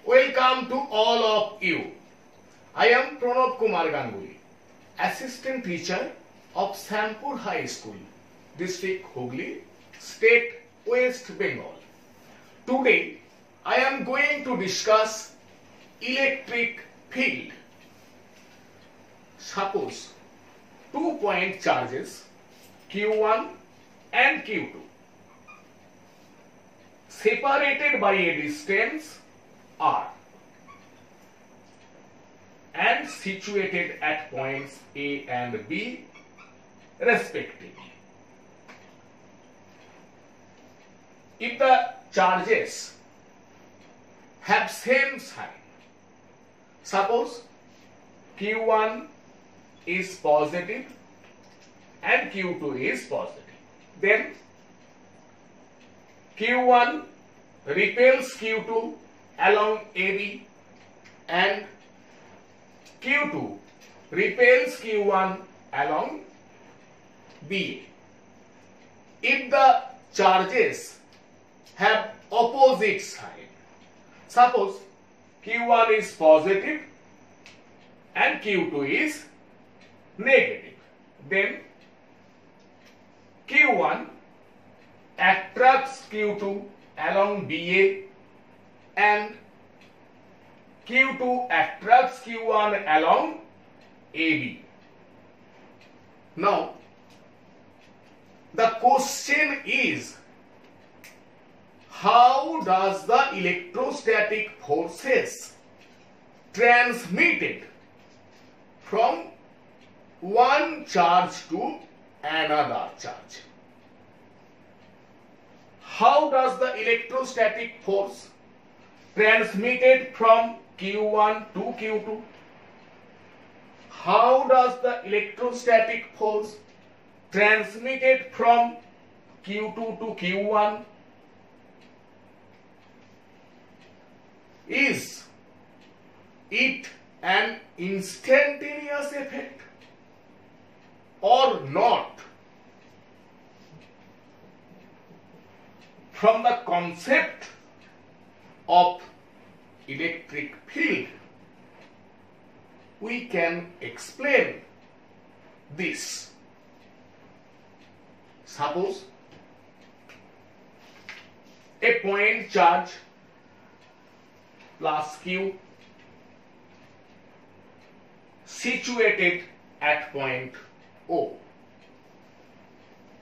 Welcome to all of you. I am Pranav Kumar Ganguly, Assistant Teacher of Sampur High School, District Hooghly, State West Bengal. Today I am going to discuss electric field. Suppose 2-point charges Q1 and Q2 separated by a distance R and situated at points A and B respectively. If the charges have same sign, suppose Q1 is positive and Q2 is positive, then Q1 repels Q2 along AB and Q2 repels Q1 along BA. If the charges have opposite sign, suppose Q1 is positive and Q2 is negative, then Q1 attracts Q2 along BA and Q2 attracts Q1 along AB. Now, the question is, how does the electrostatic forces transmitted from one charge to another charge? How does the electrostatic force transmitted from Q1 to Q2? How does the electrostatic force transmitted from Q2 to Q1? Is it an instantaneous effect or not? From the concept of electric field, we can explain this. Suppose a point charge plus Q situated at point O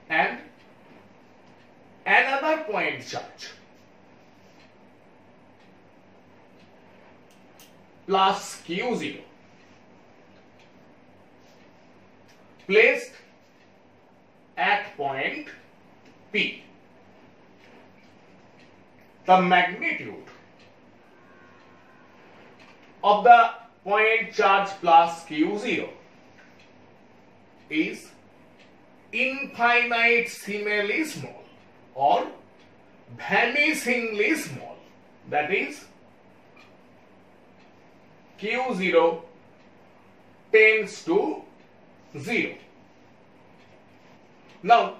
and another point charge plus Q0 placed at point P. The magnitude of the point charge plus Q0 is infinitesimally small or vanishingly small, that is Q0 tends to 0. Now,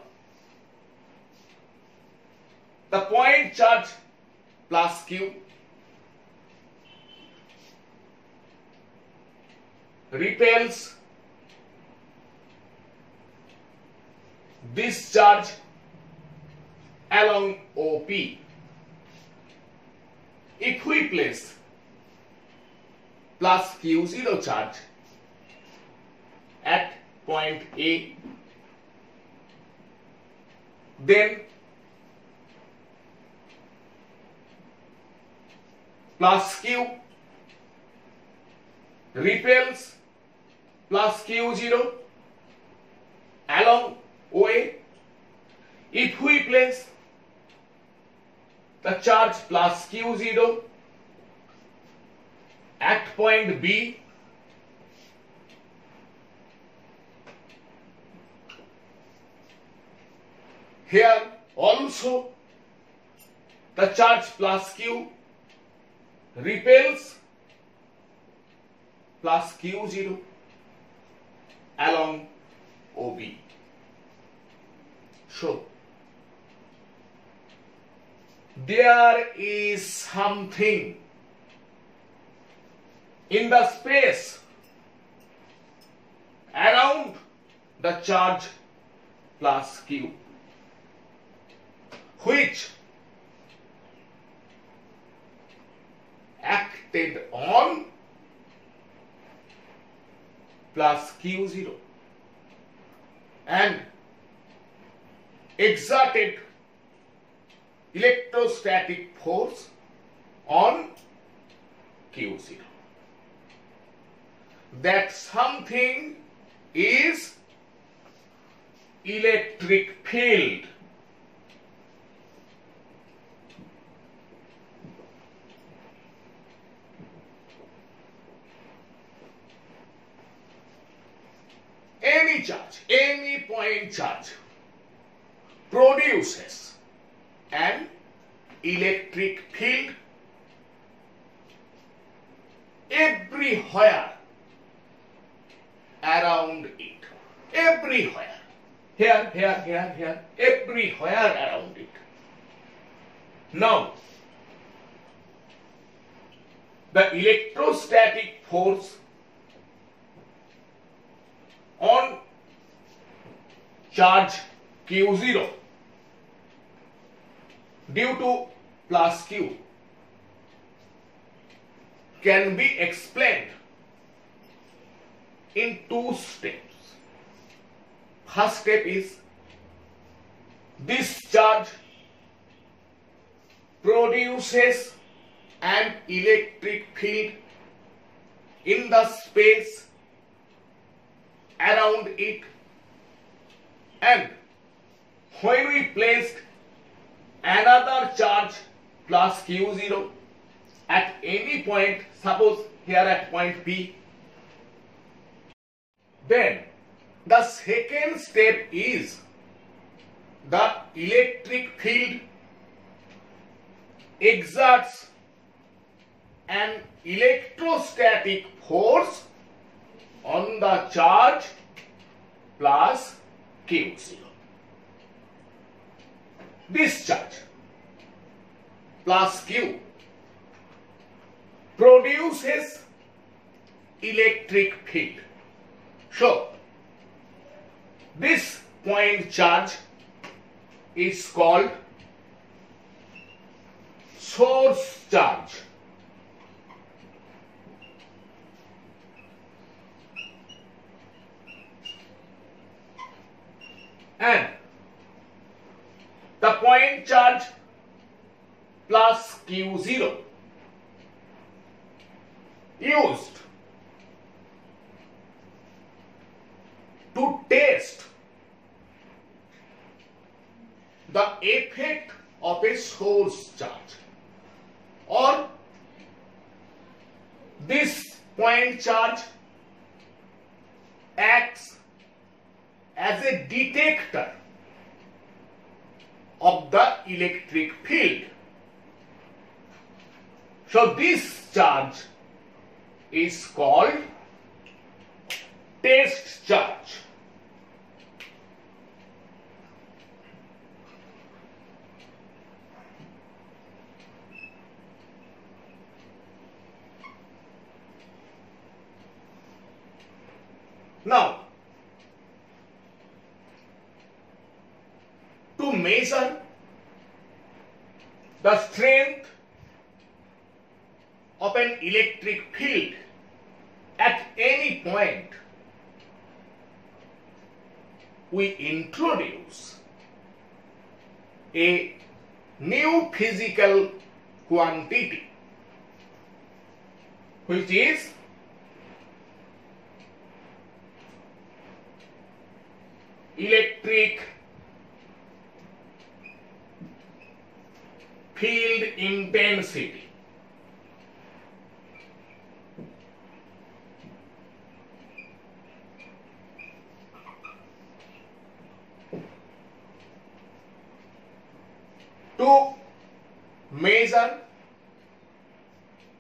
the point charge plus Q repels this charge along OP. If we place plus Q0 charge at point A, then plus Q repels plus Q0 along OA. If we place the charge plus Q0 at point B, here also the charge plus Q repels plus Q0 along OB. So, there is something in the space around the charge plus q, which acted on plus q0 and exerted electrostatic force on q0. That something is electric field. Any charge, any point charge produces an electric field everywhere around it. Everywhere. Here, everywhere around it. Now, the electrostatic force on charge q0 due to plus q can be explained in two steps. First step is this charge produces an electric field in the space around it, and when we placed another charge plus q0 at any point, suppose here at point P, then the second step is the electric field exerts an electrostatic force on the charge plus q0. This charge plus q produces electric field. So, this point charge is called source charge. And the point charge plus q0 used to test the effect of a source charge, or this point charge acts as a detector of the electric field. So this charge is called test charge. Now, to measure the strength of an electric field at any point, we introduce a new physical quantity, which is electric field intensity. To measure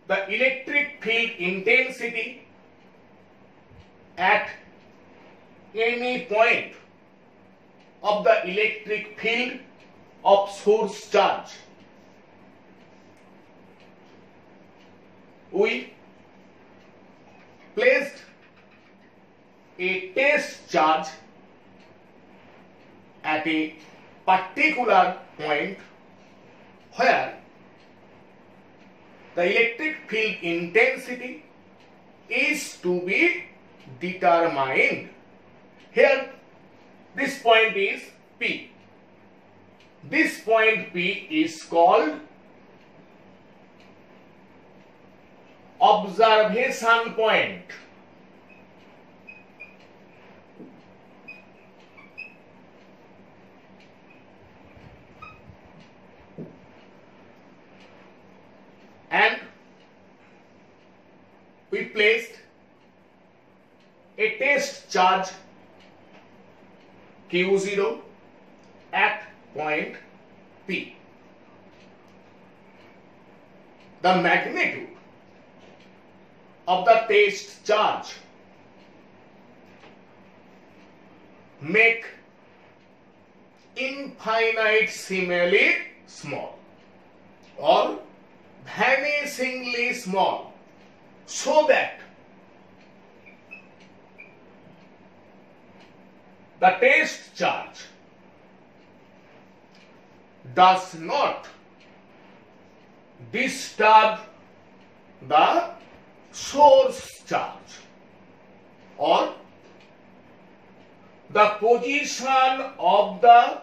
the electric field intensity at any point of the electric field of source charge, we charge at a particular point where the electric field intensity is to be determined. Here this point is P. This point P is called observation point. And we placed a test charge Q0 at point P. The magnitude of the test charge make infinitesimally small or vanishingly small, so that the test charge does not disturb the source charge or the position of the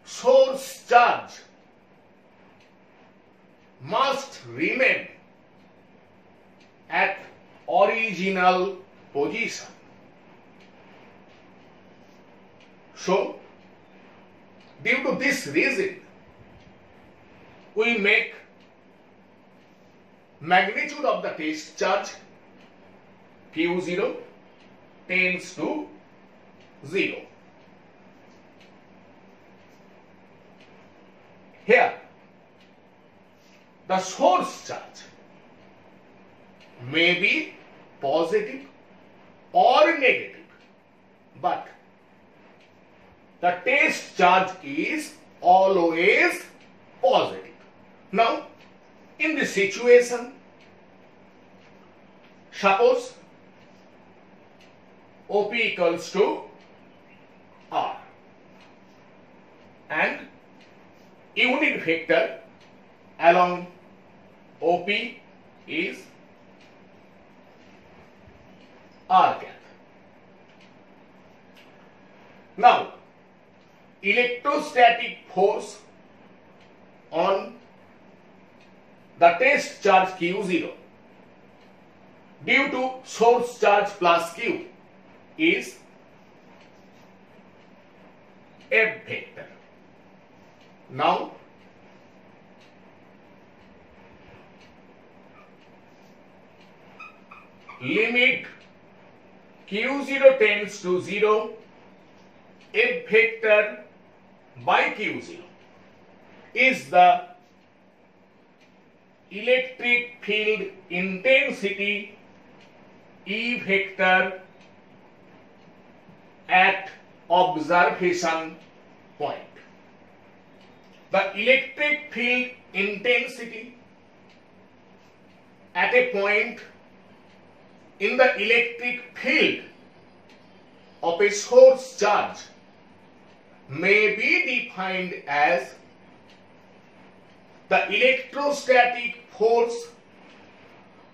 source charge must remain at original position. So, due to this reason, we make magnitude of the test charge Q0 tends to 0. Here, the source charge may be positive or negative, but the test charge is always positive. Now, in this situation, suppose OP equals to R and unit vector along OP is R cap. Now, electrostatic force on the test charge Q0 due to source charge plus Q is F vector. Now, limit Q0 tends to 0, F vector by Q0 is the electric field intensity E vector at observation point. The electric field intensity at a point in the electric field of a source charge may be defined as the electrostatic force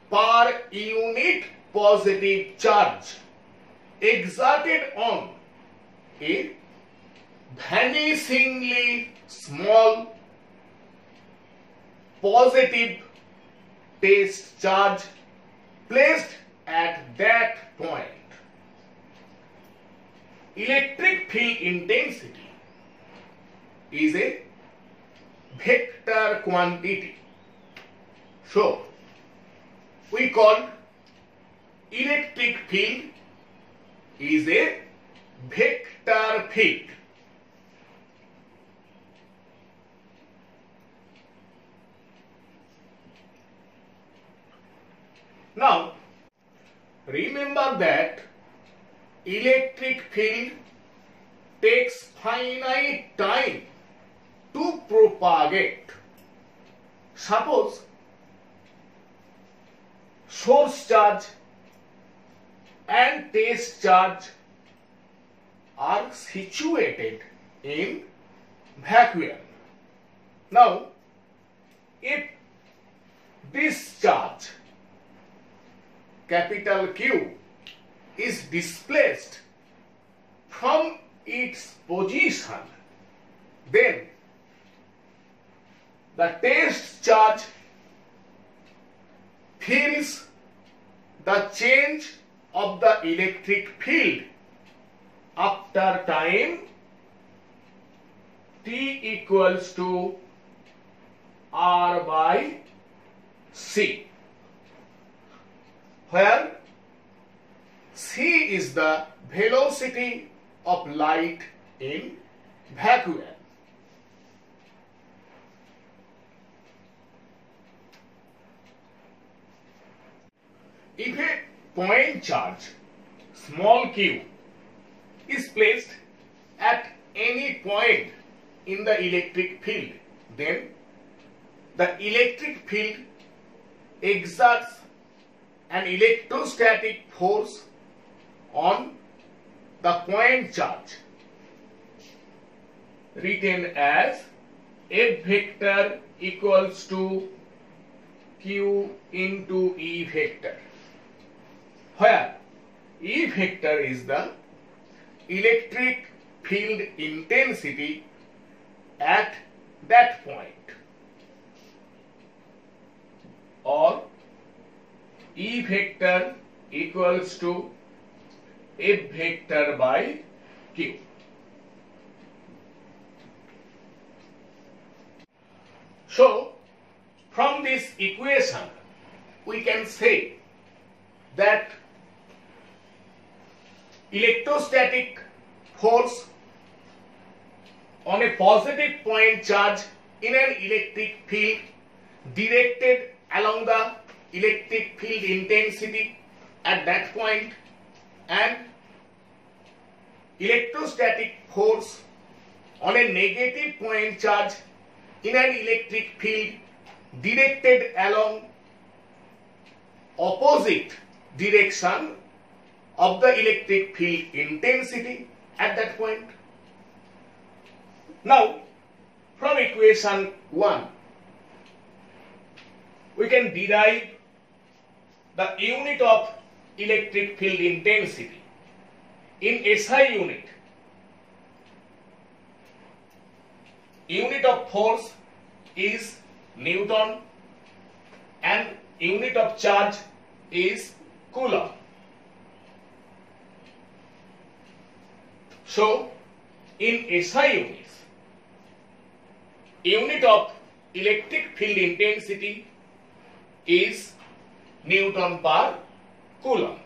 per unit positive charge exerted on a vanishingly small positive test charge placed at that point. Electric field intensity is a vector quantity. So, we call electric field is a vector field. Now, remember that electric field takes finite time to propagate. Suppose source charge and test charge are situated in vacuum. Now, if this charge, capital Q, is displaced from its position, then the test charge feels the change of the electric field after time t equals to R by C, where C is the velocity of light in vacuum. If a point charge small q is placed at any point in the electric field, then the electric field exerts an electrostatic force on the point charge, written as F vector equals to Q into E vector, where E vector is the electric field intensity at that point, or E vector equals to F vector by Q. So, from this equation, we can say that electrostatic force on a positive point charge in an electric field directed along the electric field intensity at that point, and electrostatic force on a negative point charge in an electric field directed along opposite direction of the electric field intensity at that point. Now, from equation 1, we can derive the unit of electric field intensity. In SI unit, unit of force is Newton and unit of charge is Coulomb. So, in SI units, unit of electric field intensity is Newton per Coulomb.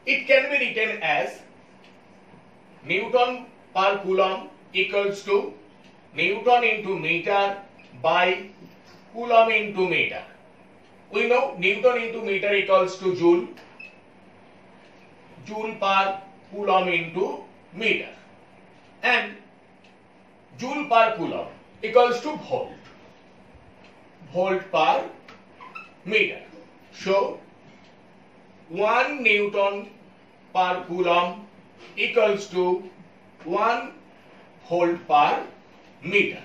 It can be written as Newton per Coulomb equals to Newton into meter by Coulomb into meter. We know Newton into meter equals to Joule, Joule per Coulomb into meter, and Joule per Coulomb equals to Volt, Volt per meter. So, 1 Newton per Coulomb equals to 1 Volt per meter.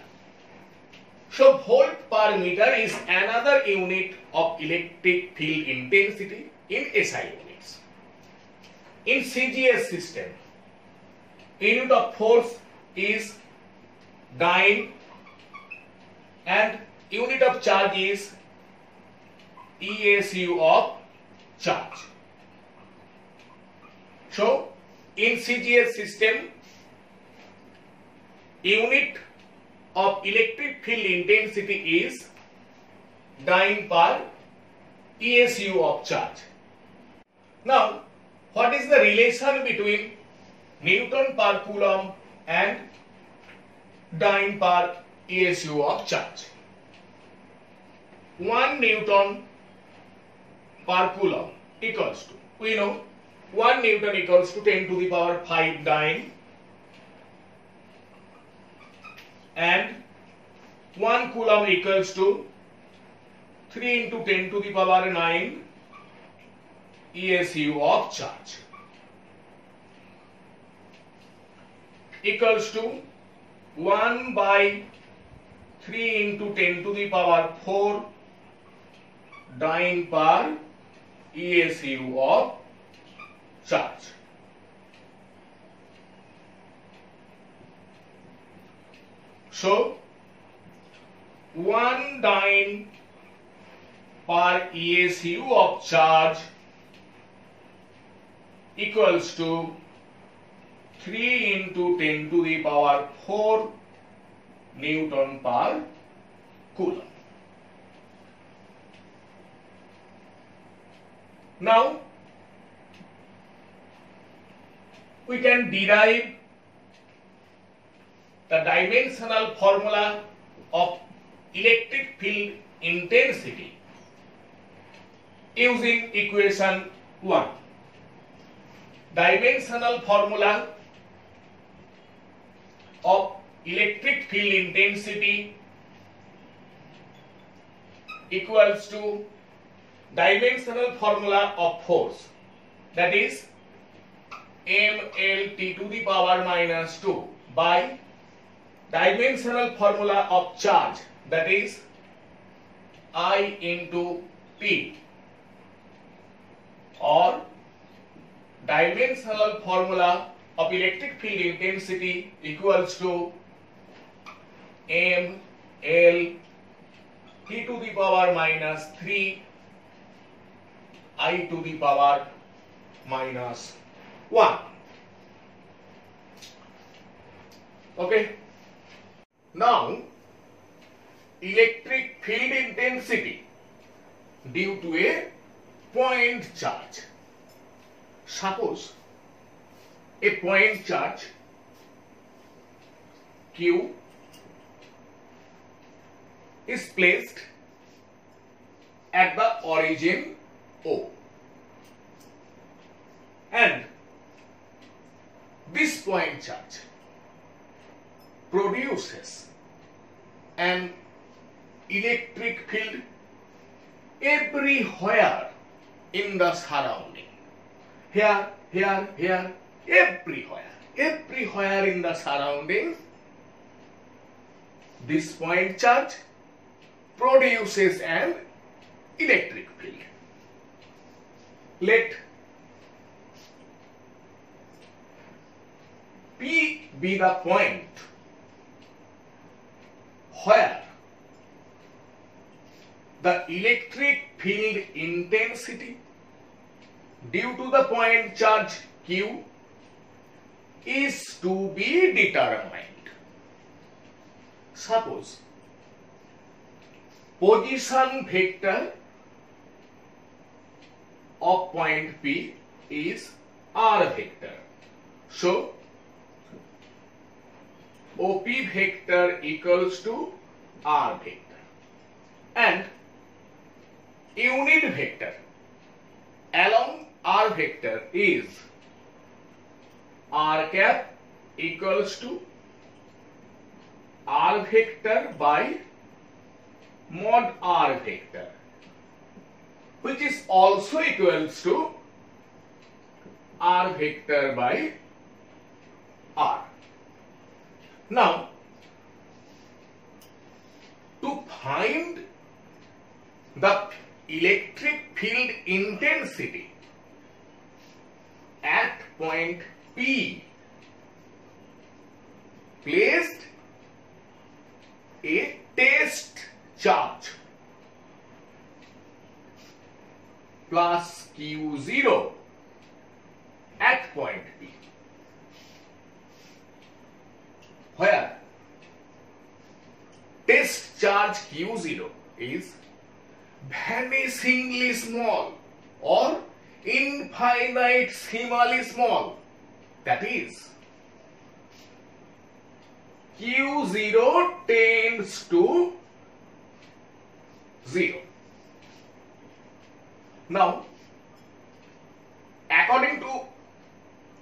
So, Volt per meter is another unit of electric field intensity in SI units. In CGS system, unit of force is dyne and unit of charge is ESU of charge. So, in CGS system, unit of electric field intensity is dyne per ESU of charge. Now, what is the relation between Newton per Coulomb and dyne per ESU of charge? 1 Newton per Coulomb equals to, we know 1 Newton equals to 10 to the power 5 dyne, and 1 Coulomb equals to 3 into 10 to the power 9 ESU of charge equals to 1 by 3 into 10 to the power 4 dyne per ESU of charge. So 1 dyne per ESU of charge equals to 3 into 10 to the power 4 Newton per Coulomb. Now we can derive the dimensional formula of electric field intensity using equation 1. Dimensional formula of electric field intensity equals to dimensional formula of force, that is mLT to the power minus 2 by dimensional formula of charge, that is I into P, or dimensional formula of electric field intensity equals to m L T to the power minus 3 I to the power minus 1. Okay. Now, electric field intensity due to a point charge. Suppose a point charge Q is placed at the origin O, and this point charge produces an electric field everywhere in the surrounding. Here, everywhere in the surrounding, this point charge produces an electric field. Let P be the point where the electric field intensity due to the point charge Q is to be determined. Suppose position vector of point P is R vector. So OP vector equals to R vector, and unit vector along R vector is R cap equals to R vector by mod R vector, which is also equals to R vector by R. Now, to find the electric field intensity at point P, placed a test charge plus Q0 at point P, where test charge Q0 is vanishingly small or infinitesimally small, that is Q0 tends to 0. Now, according to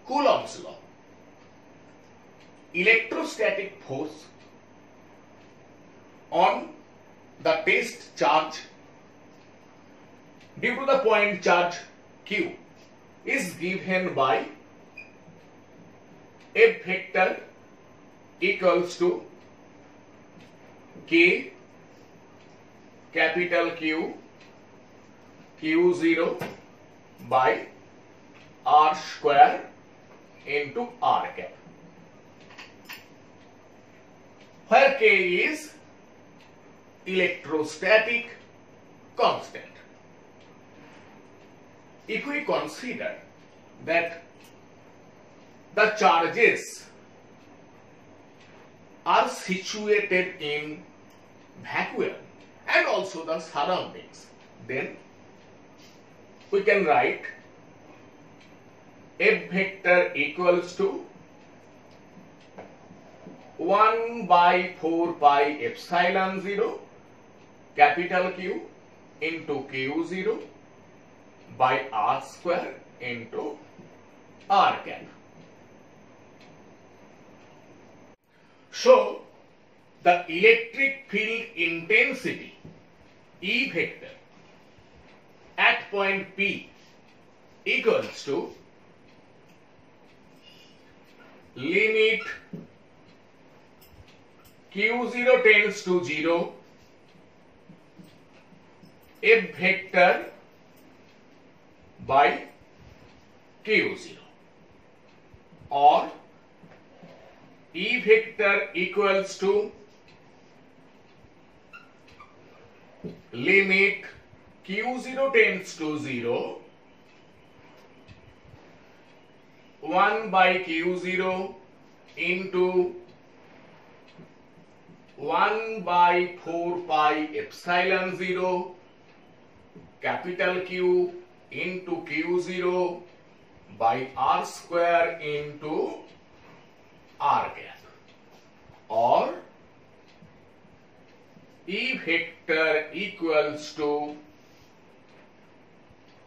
Coulomb's law, electrostatic force on the test charge due to the point charge Q is given by F vector equals to K capital Q Q0 by R square into R cap, where K is electrostatic constant. If we consider that the charges are situated in vacuum and also the surroundings, then we can write F vector equals to 1 by 4 pi epsilon 0 capital Q into Q0 by R square into R cap. So, the electric field intensity E vector at point P equals to limit Q0 tends to 0 F vector by Q0, or E vector equals to limit Q0 tends to 0 1 by Q0 into 1 by 4 pi epsilon 0 capital Q into Q0 by R square into R cap, or E vector equals to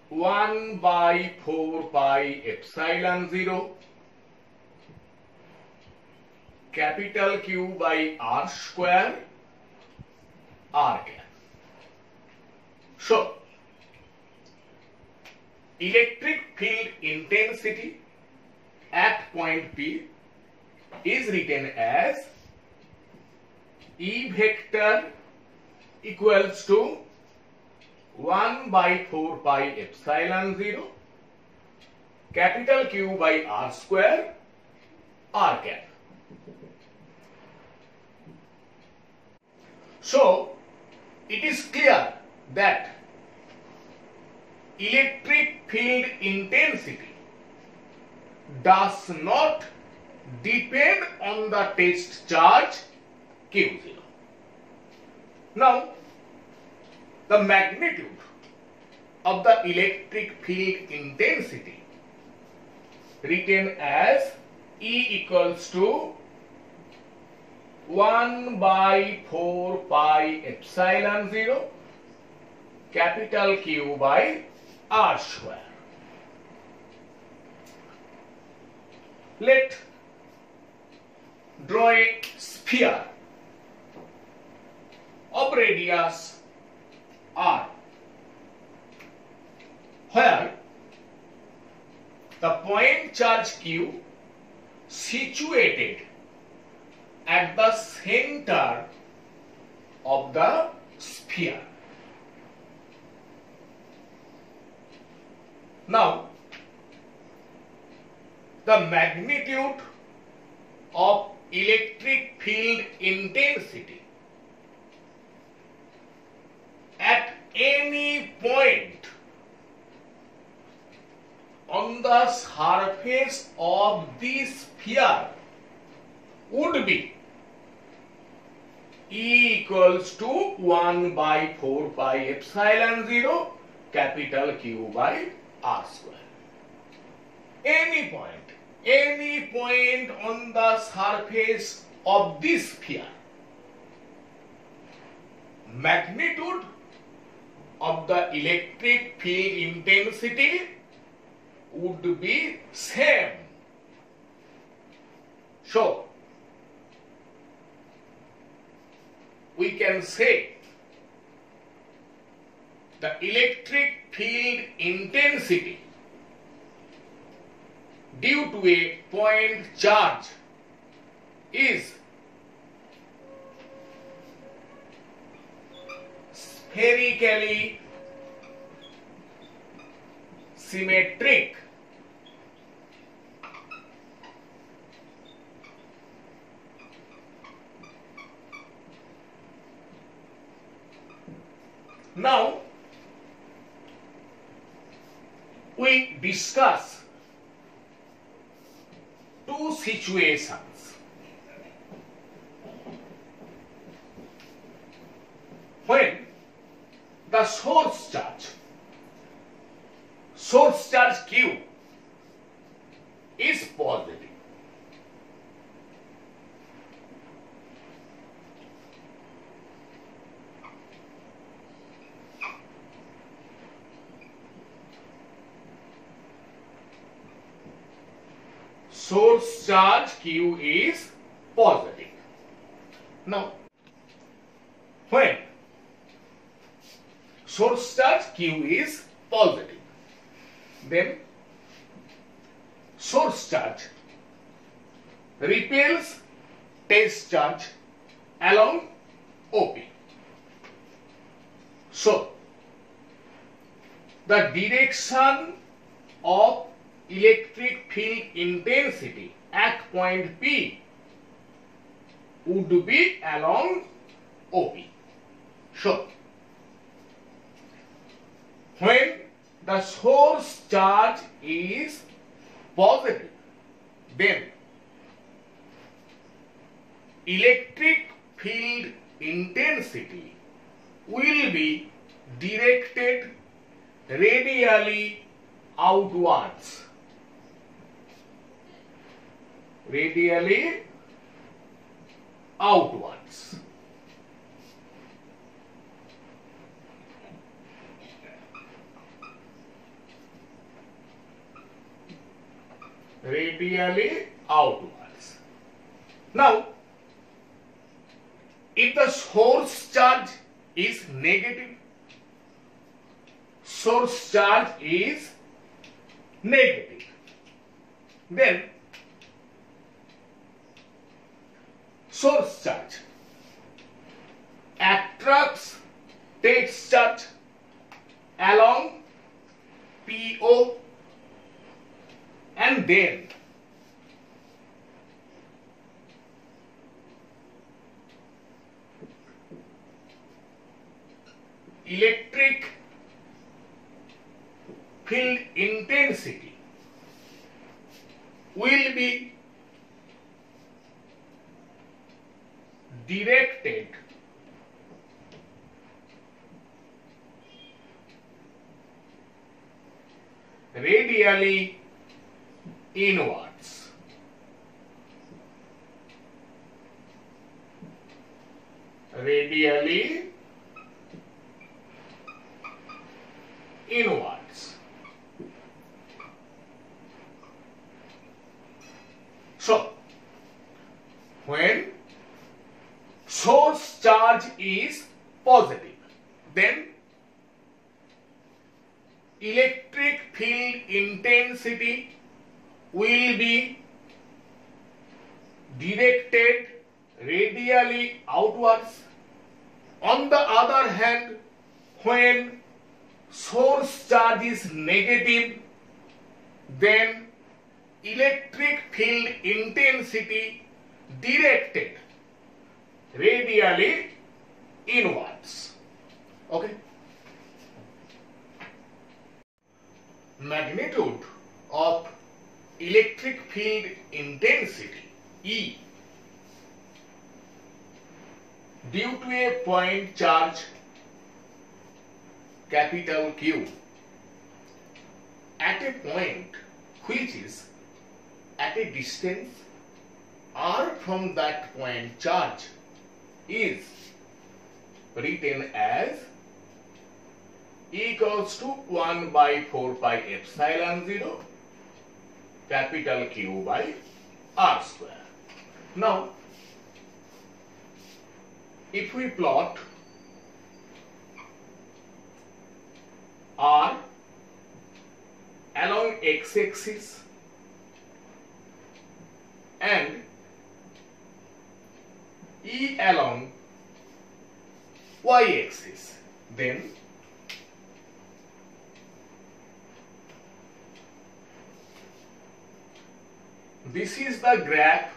1 by 4 pi epsilon 0 capital Q by R square R cap. So, electric field intensity at point P is written as E vector equals to 1 by 4 pi epsilon 0 capital Q by R square R cap. So, it is clear that electric field intensity does not depend on the test charge Q0. Now, the magnitude of the electric field intensity written as E equals to 1 by 4 pi epsilon 0 capital Q by R square. Let draw a sphere of radius R, where the point charge Q situated at the center of the sphere. Now, the magnitude of electric field intensity at any point on the surface of the sphere would be E equals to 1 by 4 pi epsilon 0 capital Q by R square. Any point on the surface of this sphere, magnitude of the electric field intensity would be same. So, we can say the electric field intensity due to a point charge is spherically symmetric, now we discuss two situations when the source charge Q is positive. Source charge Q is positive. Now, when source charge Q is positive, then source charge repels test charge along OP. So, the direction of electric field intensity at point P would be along OP. So, when the source charge is positive, then electric field intensity will be directed radially outwards. Radially outwards. Radially outwards. Now, if the source charge is negative, source charge is negative, then source charge attracts test charge along PO, and then electric field intensity will be directed radially inwards. Radially inwards. So, when source charge is positive, then electric field intensity will be directed radially outwards. On the other hand, when source charge is negative, then electric field intensity directed radially inwards. Okay. Magnitude of electric field intensity E due to a point charge capital Q at a point which is at a distance r from that point charge is written as E equals to 1 by 4 pi epsilon 0 capital Q by r square. Now, if we plot r along x-axis y-axis. Then this is the graph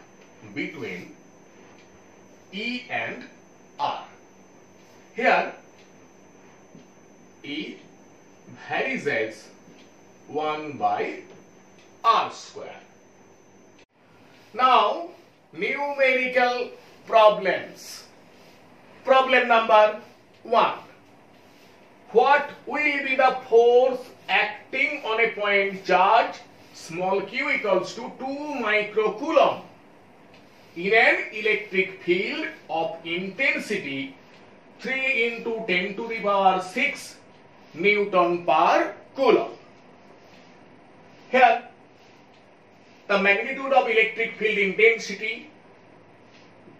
between E and R. Here E varies as 1 by R square. Now numerical problems. Problem number 1. What will be the force acting on a point charge small q equals to 2 microcoulomb in an electric field of intensity 3 into 10 to the power 6 Newton per coulomb? Here the magnitude of electric field intensity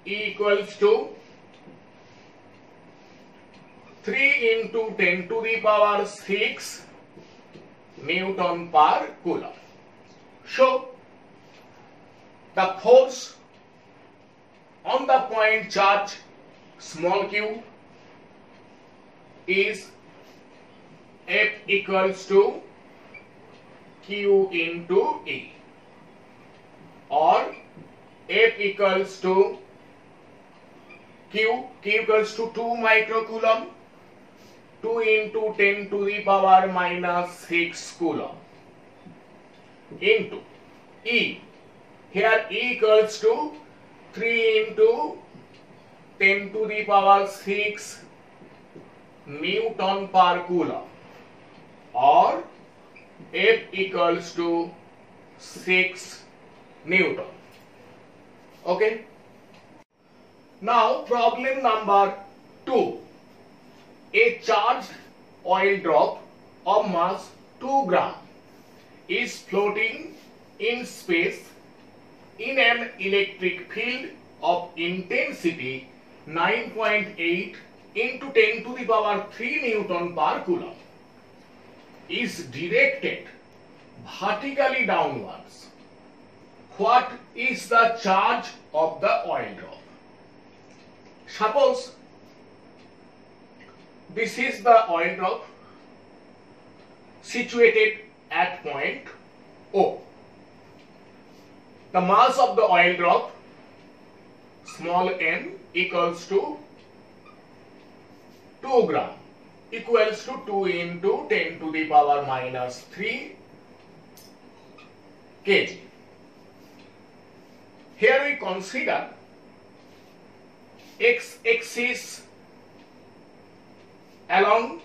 equals to 3 into 10 to the power 6 Newton per coulomb. So the force on the point charge small q is F equals to Q into E, or F equals to Q equals to 2 microcoulomb, 2 into 10 to the power minus 6 coulomb, into E. Here E equals to 3 into 10 to the power 6 Newton per coulomb, or F equals to 6 Newton. Okay. Now problem number 2. A charged oil drop of mass 2 gram is floating in space in an electric field of intensity 9.8 into 10 to the power 3 Newton per coulomb, is directed vertically downwards. What is the charge of the oil drop? Suppose this is the oil drop situated at point O. The mass of the oil drop small n equals to 2 gram, equals to 2 into 10 to the power minus 3 kg. Here we consider x-axis along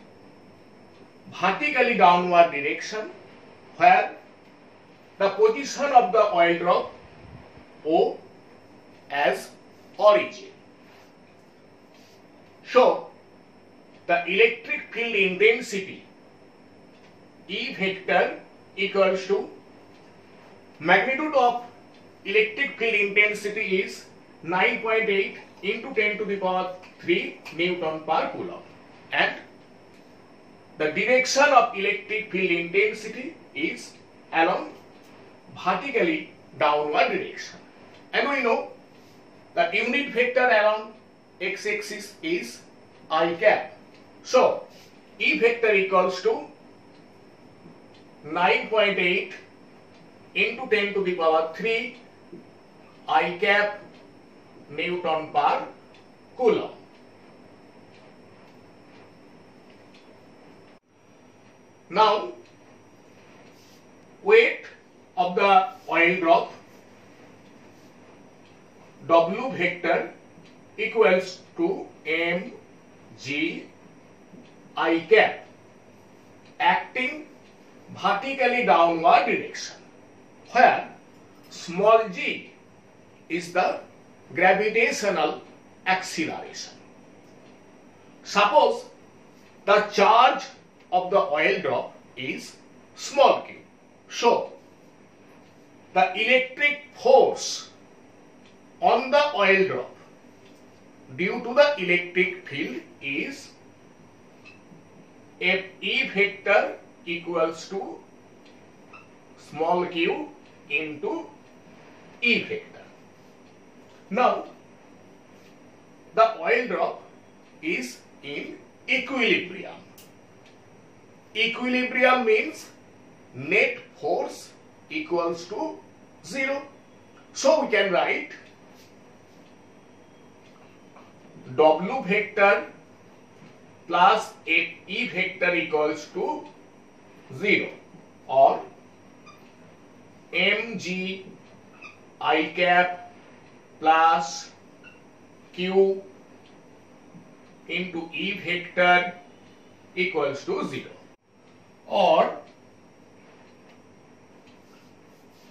vertically downward direction, where the position of the oil drop O as origin. So the electric field intensity E vector equals to magnitude of electric field intensity is 9.8 into 10 to the power 3 Newton per coulomb, and the direction of electric field intensity is along vertically downward direction, and we know the unit vector along x-axis is I cap. So E vector equals to 9.8 into 10 to the power 3 I cap Newton per coulomb. Now weight of the oil drop W vector equals to mg I cap, acting vertically downward direction, where small g is the gravitational acceleration. Suppose the charge of the oil drop is small q. So the electric force on the oil drop due to the electric field is Fe vector equals to small q into E vector. Now the oil drop is in equilibrium. Equilibrium means net force equals to 0. So we can write W vector plus E vector equals to 0, or mg I cap plus q into E vector equals to 0, or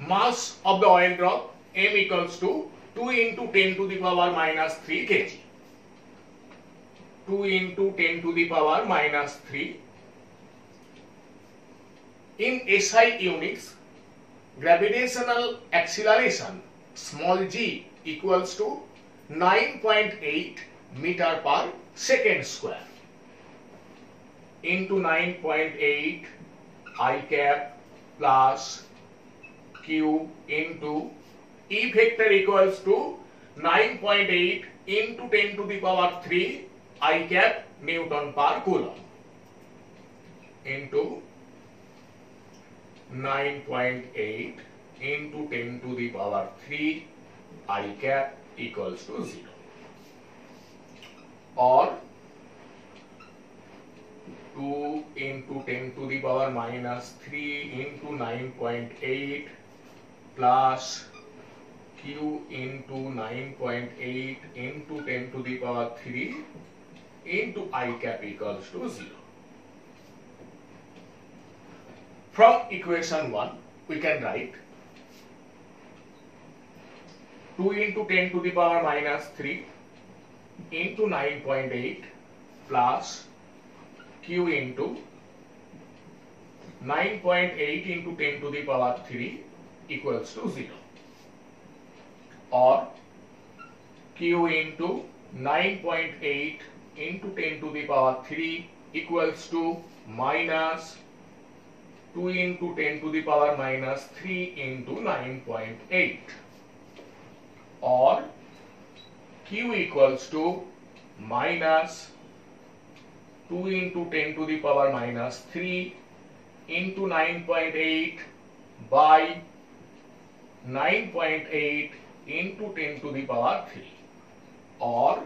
mass of the oil drop m equals to 2 into 10 to the power minus 3 kg. 2 into 10 to the power minus 3. In SI units, gravitational acceleration small g equals to 9.8 meter per second square into 9.8 I cap plus q into E vector equals to 9.8 into 10 to the power 3 I cap Newton per coulomb into 9.8 into 10 to the power 3 I cap equals to 0, or 2 into 10 to the power minus 3 into 9.8 plus q into 9.8 into 10 to the power 3 into I cap equals to 0. From equation 1 we can write 2 into 10 to the power minus 3 into 9.8 plus q into 9.8 into 10 to the power 3 equals to 0, or q into 9.8 into 10 to the power 3 equals to minus 2 into 10 to the power minus 3 into 9.8, or q equals to minus 2 into 10 to the power minus 3 into 9.8 by 9.8 into 10 to the power 3, or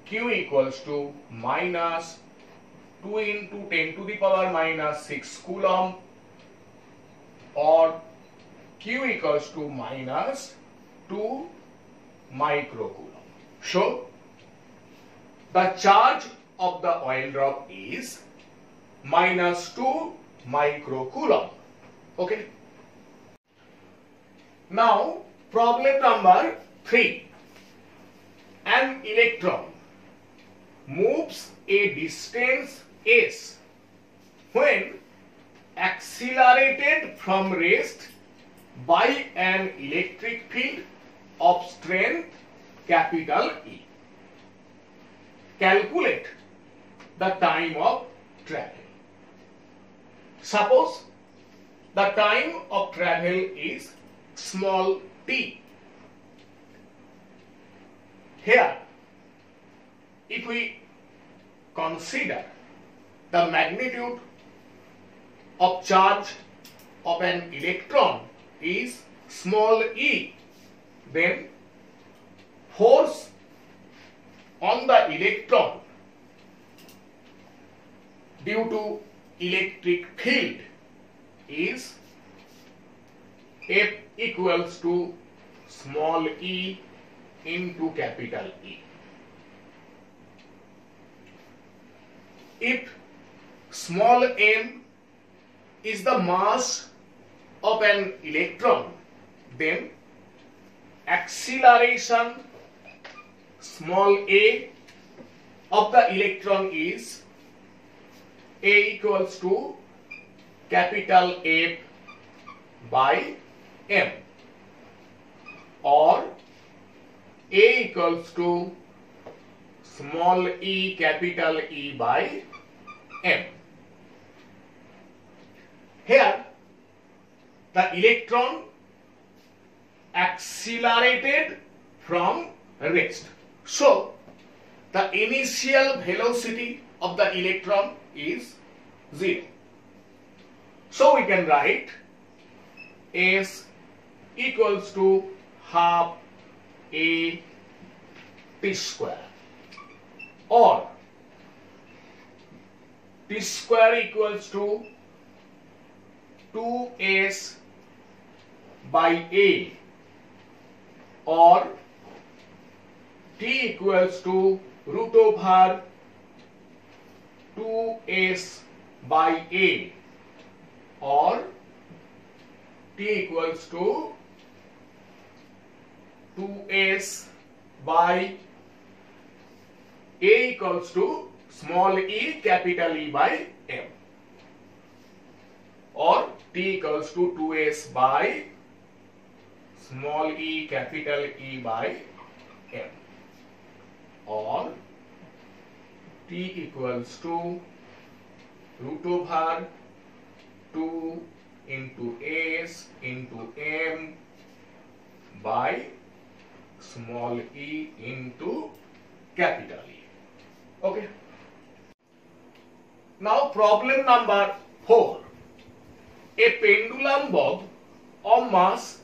q equals to minus 2 into 10 to the power minus 6 coulomb, or q equals to minus 2 microcoulomb. So the charge of the oil drop is minus 2 microcoulomb. Okay. Now problem number 3. An electron moves a distance s when accelerated from rest by an electric field of strength capital E. Calculate the time of travel. Suppose the time of travel is small t. Here, if we consider the magnitude of charge of an electron is small e, then force on the electron due to electric field is F equals to small e into capital E. If small m is the mass of an electron, then acceleration small a of the electron is a equals to capital F by m, or a equals to small e capital E by m. Here the electron accelerated from rest. So the initial velocity of the electron is 0. So we can write S equals to half a t square, or t square equals to 2s by a, or t equals to root over 2s by a, or t equals to 2s by a equals to small e capital E by m, or t equals to 2s by small e capital E by m, or t equals to root over 2 into s into m by small e into capital E. Okay. Now problem number 4. A pendulum bob of mass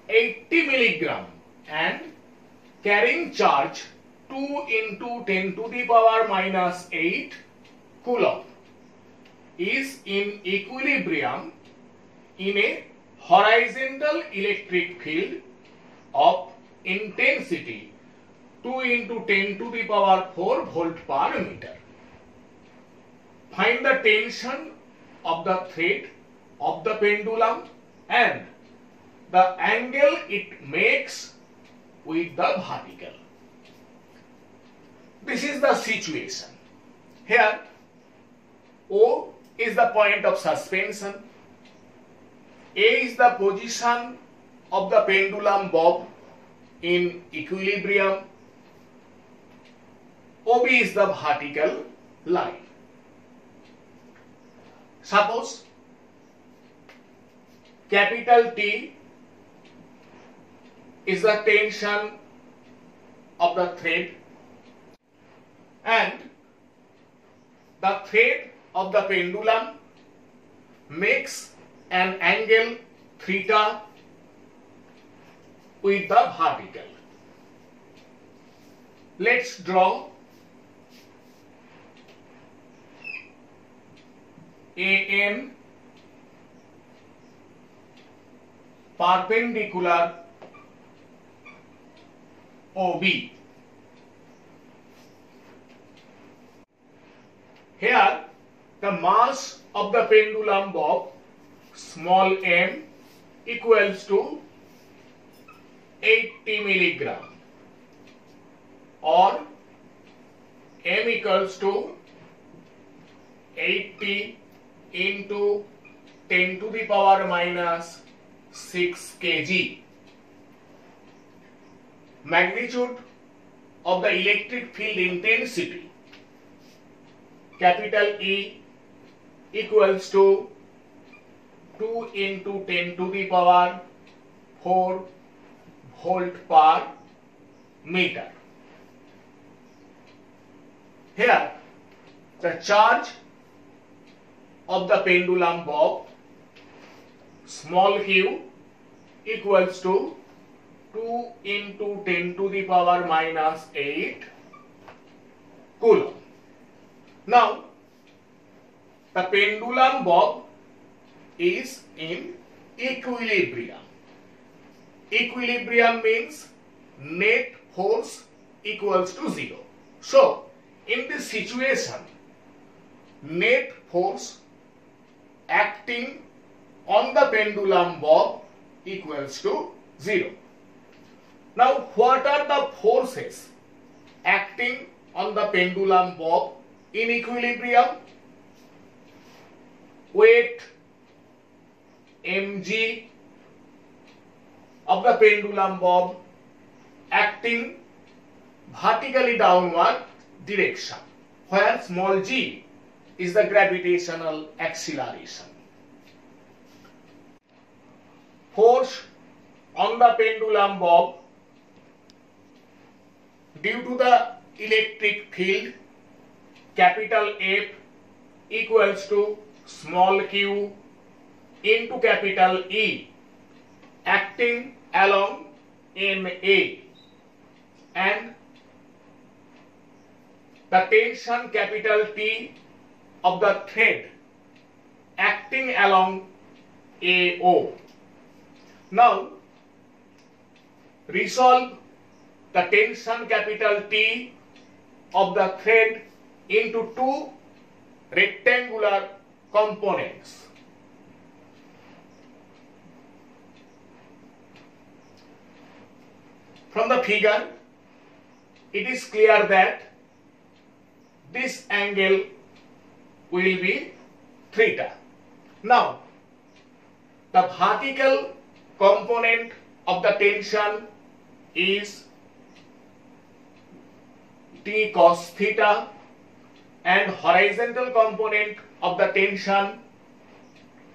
80 milligram and carrying charge 2 into 10 to the power minus 8 coulomb is in equilibrium in a horizontal electric field of intensity 2 into 10 to the power 4 volt per meter. Find the tension of the thread of the pendulum and the angle it makes with the vertical. This is the situation. Here O is the point of suspension, A is the position of the pendulum bob in equilibrium, OB is the vertical line. Suppose capital T is the tension of the thread and the thread of the pendulum makes an angle theta with the vertical. Let's draw AN perpendicular OB. Here the mass of the pendulum bob small m equals to 80 milligram, or m equals to 80 into 10 to the power minus 6 kg. Magnitude of the electric field intensity capital E equals to 2 into 10 to the power 4 volt per meter. Here the charge of the pendulum bob small q equals to 2 into 10 to the power minus 8 coulomb. Now the pendulum bob is in equilibrium. Equilibrium means net force equals to 0. So in this situation, net force acting on the pendulum bob equals to 0. Now what are the forces acting on the pendulum bob in equilibrium? Weight mg of the pendulum bob acting vertically downward direction, where small g is the gravitational acceleration. Force on the pendulum bob due to the electric field capital F equals to small q into capital E acting along MA, and the tension capital T of the thread acting along AO. Now resolve the tension capital T of the thread into two rectangular components. From the figure, it is clear that this angle will be theta. Now, the vertical component of the tension is T cos theta, and horizontal component of the tension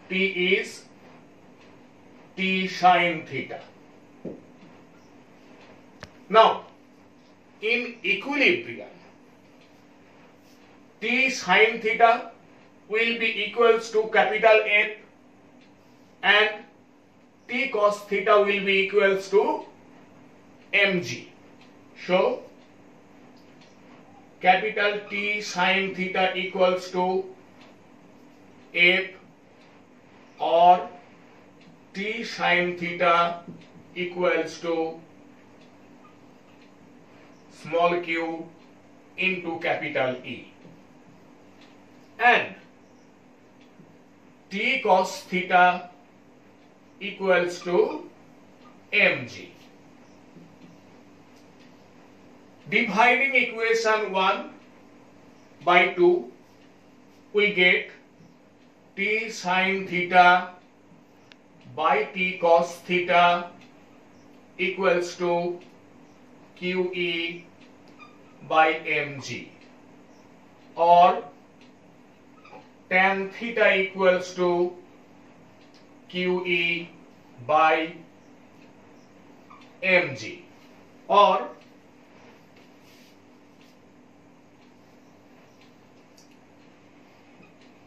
T is T sin theta. Now, in equilibrium, T sin theta will be equals to capital F and T cos theta will be equals to mg. So, capital T sin theta equals to F, or T sin theta equals to small q into capital E, and T cos theta equals to mg. Dividing equation 1 by 2, we get T sin theta by T cos theta equals to QE by mg, or tan theta equals to QE by mg, or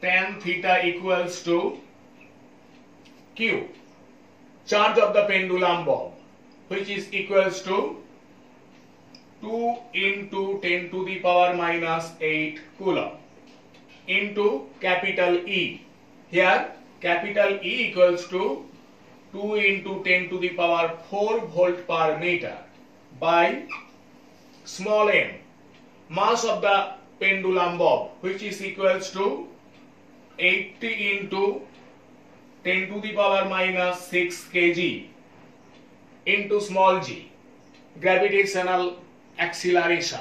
tan theta equals to Q, charge of the pendulum bob, which is equals to 2 into 10 to the power minus 8 coulomb into capital E. Here capital E equals to 2 into 10 to the power 4 volt per meter by small m, mass of the pendulum bob, which is equals to 80 into 10 to the power minus 6 kg into small g, gravitational acceleration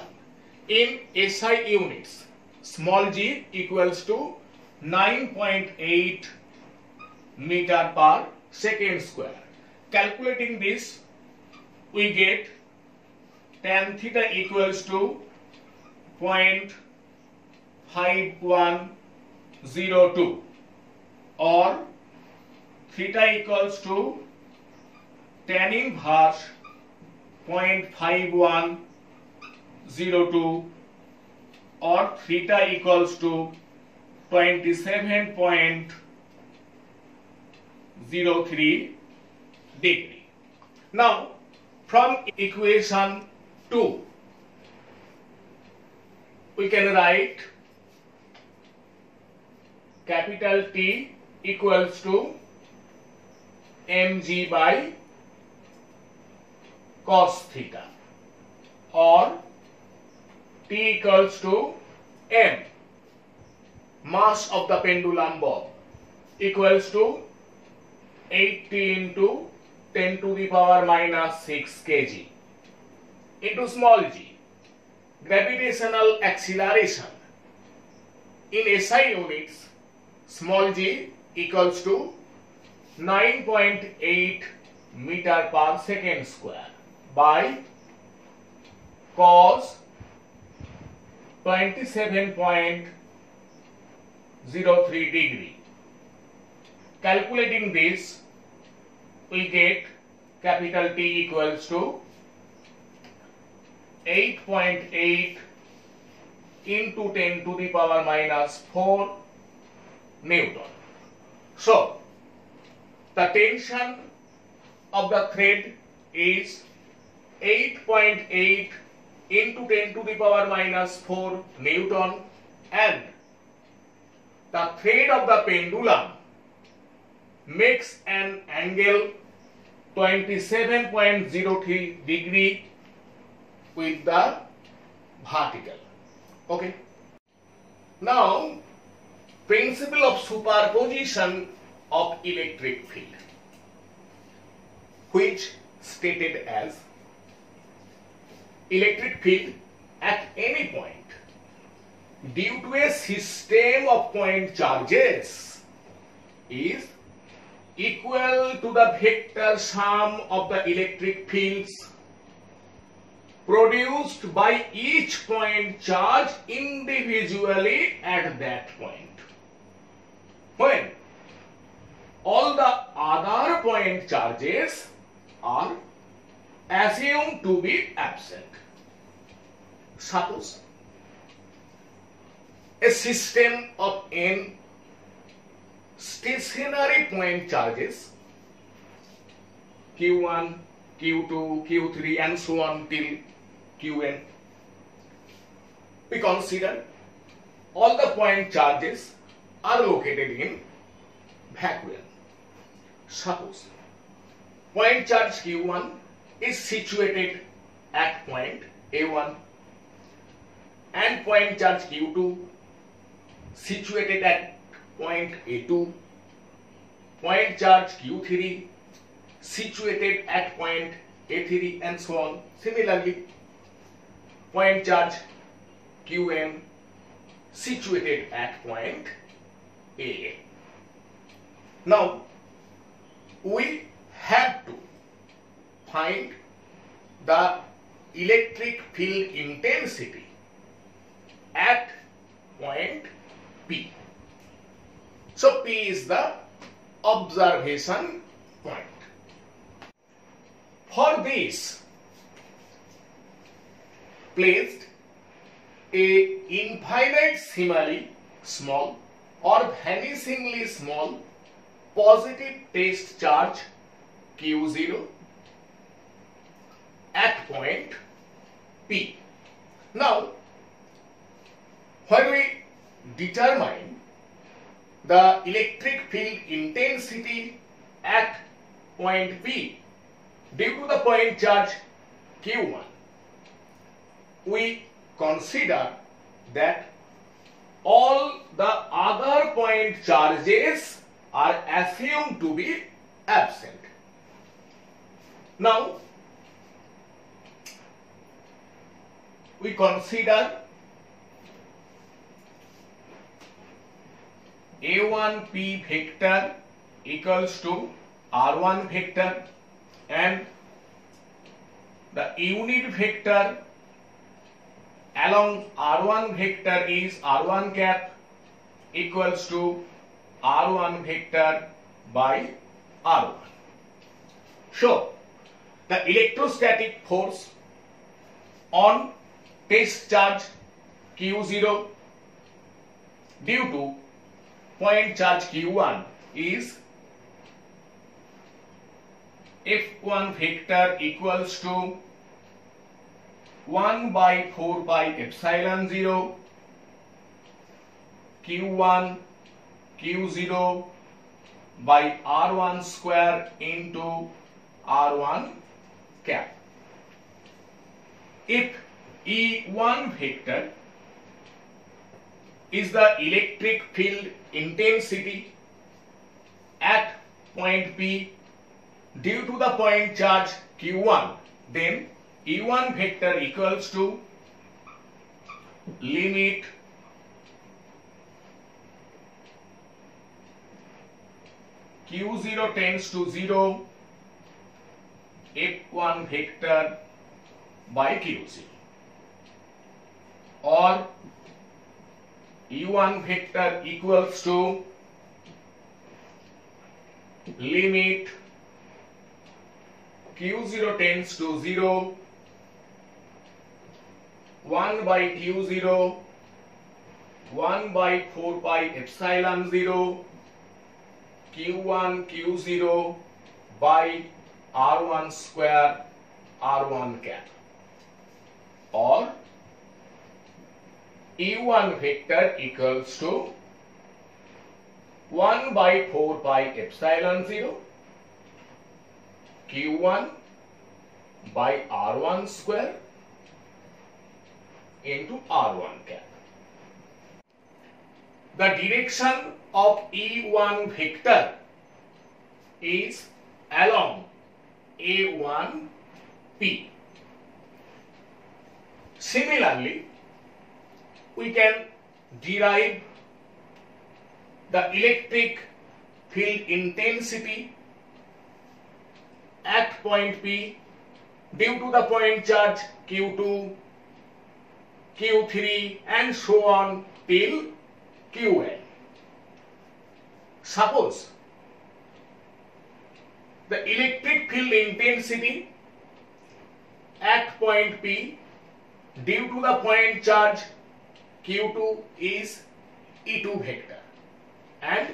in SI units. Small g equals to 9.8 meter per second square. Calculating this, we get tan theta equals to 0.5102, or theta equals to tan inverse 0.5102, or theta equals to 27.03 degree. Now, from equation 2, we can write capital T equals to mg by cos theta, or T equals to m, mass of the pendulum bob, equals to 80 into 10 to the power minus 6 kg into small g, gravitational acceleration in SI units. Small g equals to 9.8 meter per second square by cos 27.03 degree. Calculating this, we get capital T equals to 8.8 into 10 to the power minus 4 Newton. So, the tension of the thread is 8.8 into 10 to the power minus 4 Newton, and the thread of the pendulum makes an angle 27.03 degree with the vertical. Okay. Now, principle of superposition of electric field, which stated as electric field at any point due to a system of point charges is equal to the vector sum of the electric fields produced by each point charge individually at that point, when all the other point charges are assumed to be absent. Suppose a system of n stationary point charges Q1, Q2, Q3 and so on till Qn. We consider all the point charges are located in vacuum. Suppose point charge Q1 is situated at point A1 and point charge Q2 situated at point A2, point charge Q3 situated at point A3 and so on. Similarly, point charge Qn situated at point AA. Now, we have to find the electric field intensity at point P. So, P is the observation point. For this, placed a infinitesimally small or vanishingly small positive test charge Q0 at point P. Now, when we determine the electric field intensity at point P due to the point charge Q1, we consider that all the other point charges are assumed to be absent. Now, we consider A1P vector equals to R1 vector, and the unit vector along R1 vector is R1 cap equals to R1 vector by R1. So, the electrostatic force on test charge Q0 due to point charge Q1 is F1 vector equals to 1 by 4 by epsilon 0 Q1 Q0 by R1 square into R1 cap. If E1 vector is the electric field intensity at point P due to the point charge Q1, then E1 vector equals to limit Q0 tends to 0 F1 vector by Q0, or E1 vector equals to limit Q0 tends to 0 1 by Q0 1 by 4 pi epsilon 0 Q1 Q0 by R1 square R1 cap, or E1 vector equals to 1 by 4 pi epsilon 0 Q1 by R1 square into R1 cap. The direction of E1 vector is along A1P. Similarly, we can derive the electric field intensity at point P due to the point charge Q2, Q3 and so on till Qn. Suppose the electric field intensity at point P due to the point charge Q2 is E2 vector, and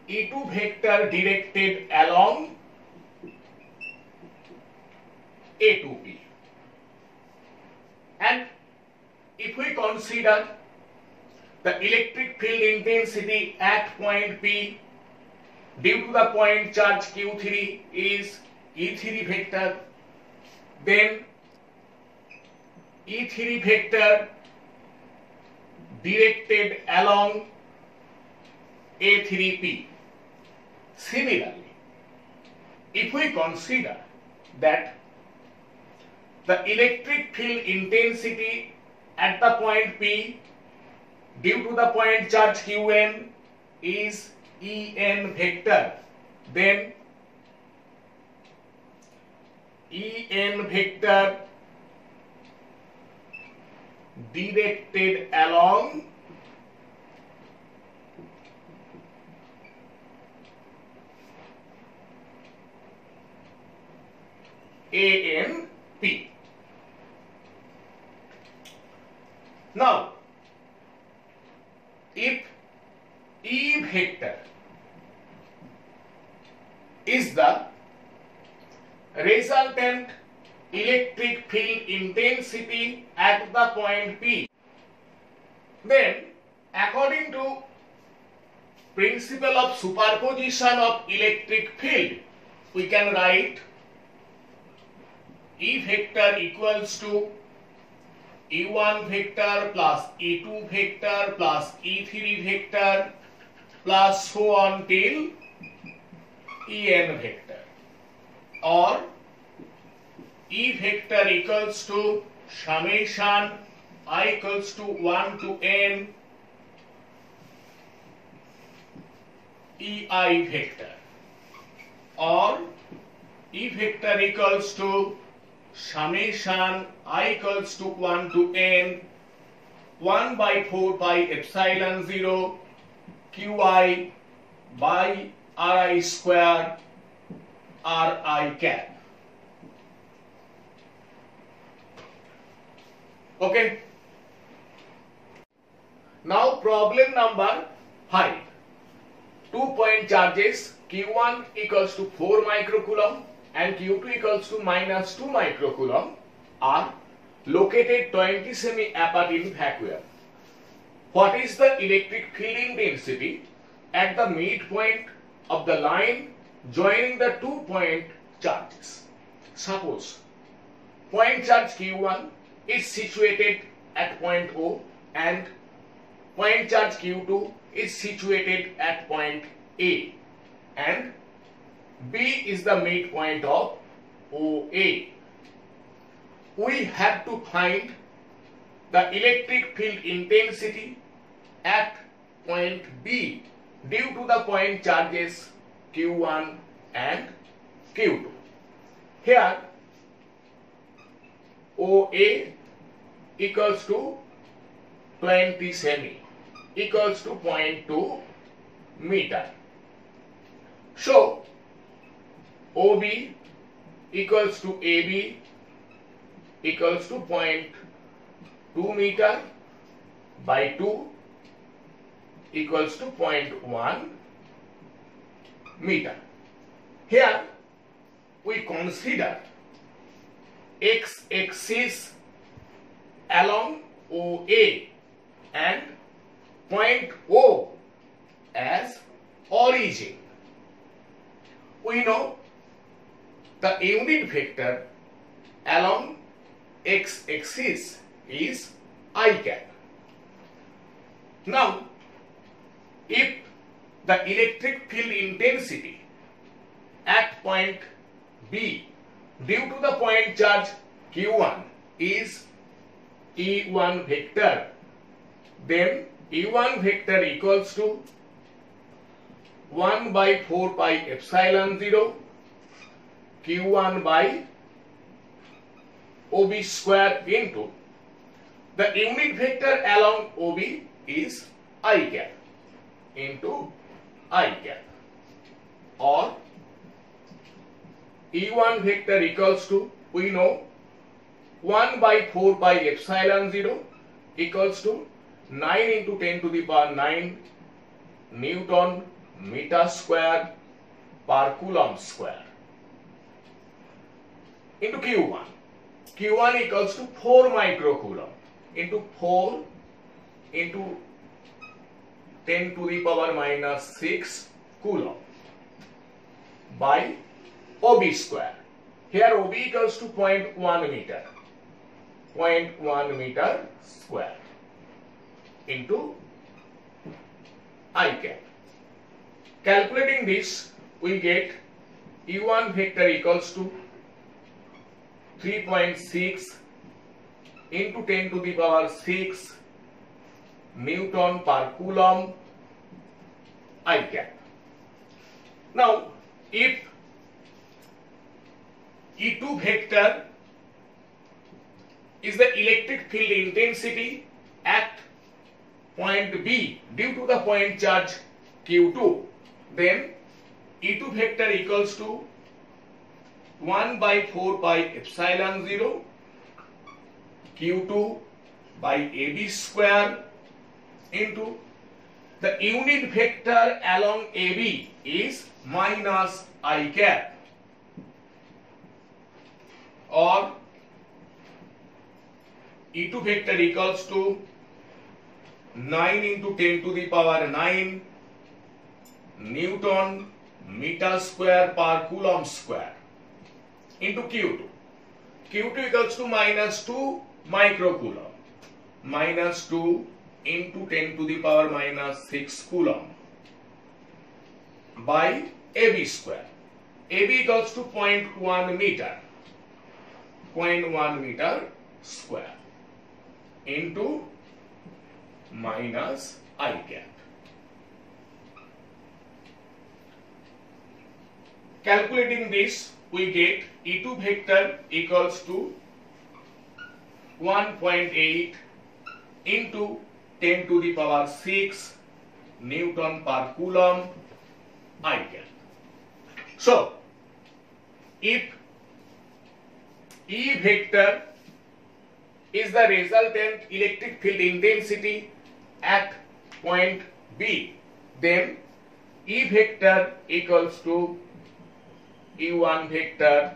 E2 vector directed along A2P. And if we consider the electric field intensity at point P due to the point charge Q3 is E3 vector, then E3 vector directed along A3P. Similarly, if we consider that the electric field intensity at the point P due to the point charge Qn is En vector, then En vector directed along ANP. Now, if E vector is the resultant electric field intensity at the point P, then according to principle of superposition of electric field, we can write E vector equals to E1 vector plus E2 vector plus E3 vector plus so on till En vector, or E vector equals to summation I equals to 1 to n EI vector, or E vector equals to summation I equals to 1 to n 1 by 4 pi epsilon 0 Qi by Ri square Ri cap. Okay. Now problem number 5. 2-point charges Q1 equals to 4 microcoulomb and Q2 equals to minus 2 microcoulomb are located 20 semi apart in vacuum. What is the electric field intensity at the midpoint of the line joining the 2-point charges? Suppose point charge Q1 is situated at point O and point charge Q2 is situated at point A, and B is the midpoint of OA. We have to find the electric field intensity at point B due to the point charges Q1 and Q2. Here OA equals to 20 semi equals to 0.2 meter. So OB equals to AB equals to 0.2 meter by 2 equals to 0.1 meter. Here we consider x-axis along OA and point O as origin. We know the unit vector along x-axis is I cap. Now, if the electric field intensity at point B due to the point charge Q1 is E1 vector, then E1 vector equals to 1 by 4 pi epsilon 0 Q1 by OB square into the unit vector along OB is I cap into I cap, or E1 vector equals to, we know, 1 by 4 pi epsilon 0 equals to 9 into 10 to the power 9 Newton meter square per coulomb square into Q1. Q1 equals to 4 microcoulomb into 4 into 10 to the power minus 6 coulomb by OB square. Here OB equals to 0.1 meter. 0.1 meter square into I cap. Calculating this, we get E1 vector equals to 3.6 into 10 to the power 6 Newton per coulomb I cap. Now, if E2 vector is the electric field intensity at point B due to the point charge Q2, then E2 vector equals to 1 by 4 pi epsilon 0 Q2 by AB square into the unit vector along AB is minus I cap, or E2 vector equals to 9 into 10 to the power 9 Newton meter square per coulomb square into Q2. Q2 equals to minus 2 microcoulomb, minus 2 into 10 to the power minus 6 coulomb by AB square. AB equals to 0.1 meter, 0.1 meter square into minus I cap. Calculating this, we get E2 vector equals to 1.8 into 10 to the power 6 Newton per coulomb I cap. So, if E vector is the resultant electric field intensity at point B, then E vector equals to E1 vector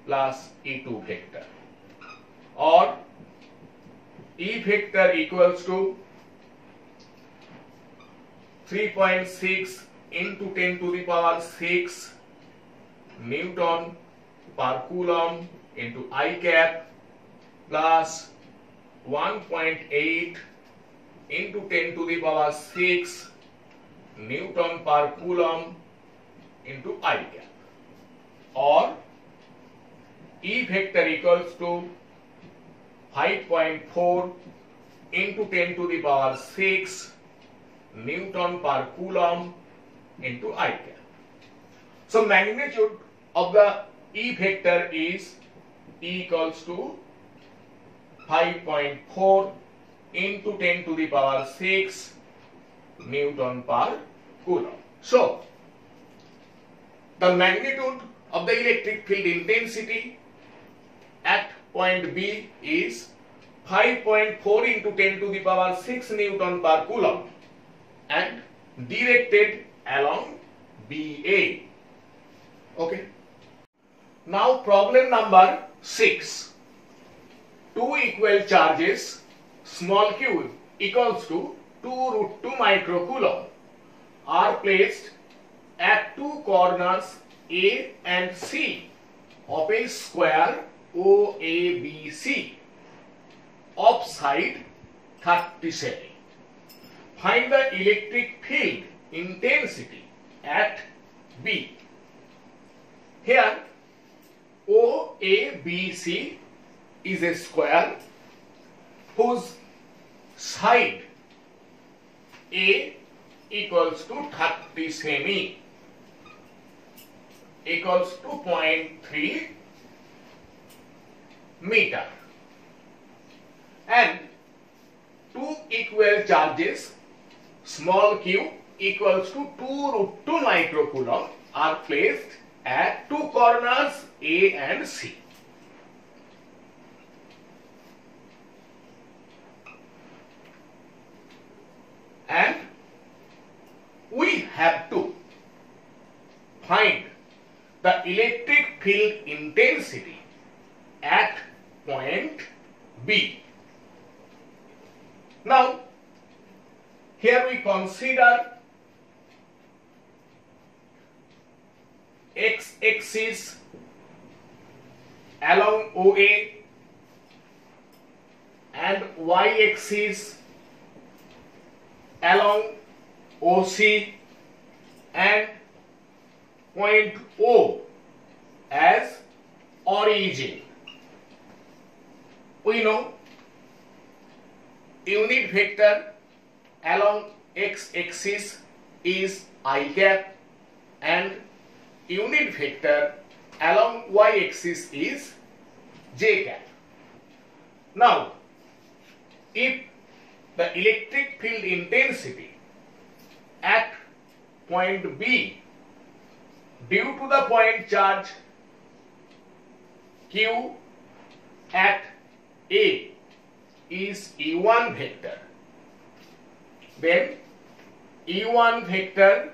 plus E2 vector, or E vector equals to 3.6 into 10 to the power 6 Newton per coulomb into I cap plus 1.8 into 10 to the power 6 Newton per coulomb into I cap, or E vector equals to 5.4 into 10 to the power 6 Newton per coulomb into I cap. So magnitude of the E vector is E equals to 5.4 into 10 to the power 6 Newton per coulomb. So the magnitude of the electric field intensity at point B is 5.4 into 10 to the power 6 Newton per coulomb and directed along BA. Okay. Now problem number 6. Two equal charges small q equals to 2√2 microcoulomb are placed at two corners A and C of a square OABC of side 37. Find the electric field intensity at B. Here OABC is a square whose side A equals to 30 semi equals to 0.3 meter, and two equal charges small q equals to 2√2 microcoulomb are placed at two corners A and C. And we have to find the electric field intensity at point B. Now, here we consider x-axis along OA and y-axis along OC and point O as origin. We know unit vector along x-axis is I cap and unit vector along y-axis is j cap. Now, if the electric field intensity at point B due to the point charge Q at A is E1 vector, then E1 vector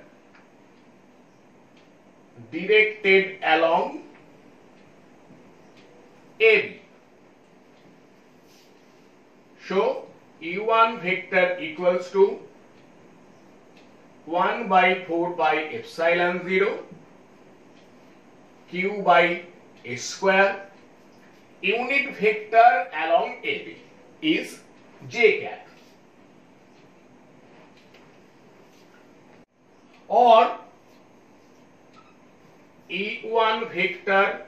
directed along AB. So E1 vector equals to 1 by 4 pi epsilon 0 q by a square. Unit vector along AB is j cap, or E1 vector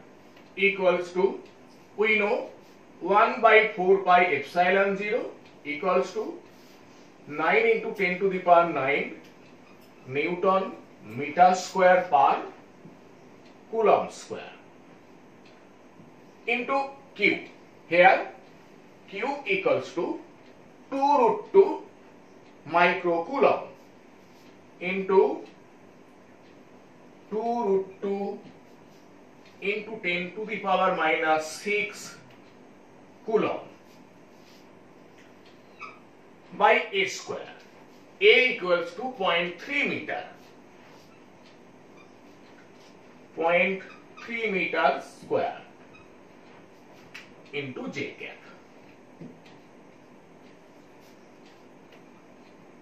equals to, we know 1 by 4 pi epsilon 0 equals to 9 into 10 to the power 9 Newton meter square per coulomb square into Q. Here Q equals to 2√2 microcoulomb into 2√2 into 10 to the power minus 6 coulomb by a square. A equals to 0.3 meter. 0.3 meter square into j cap.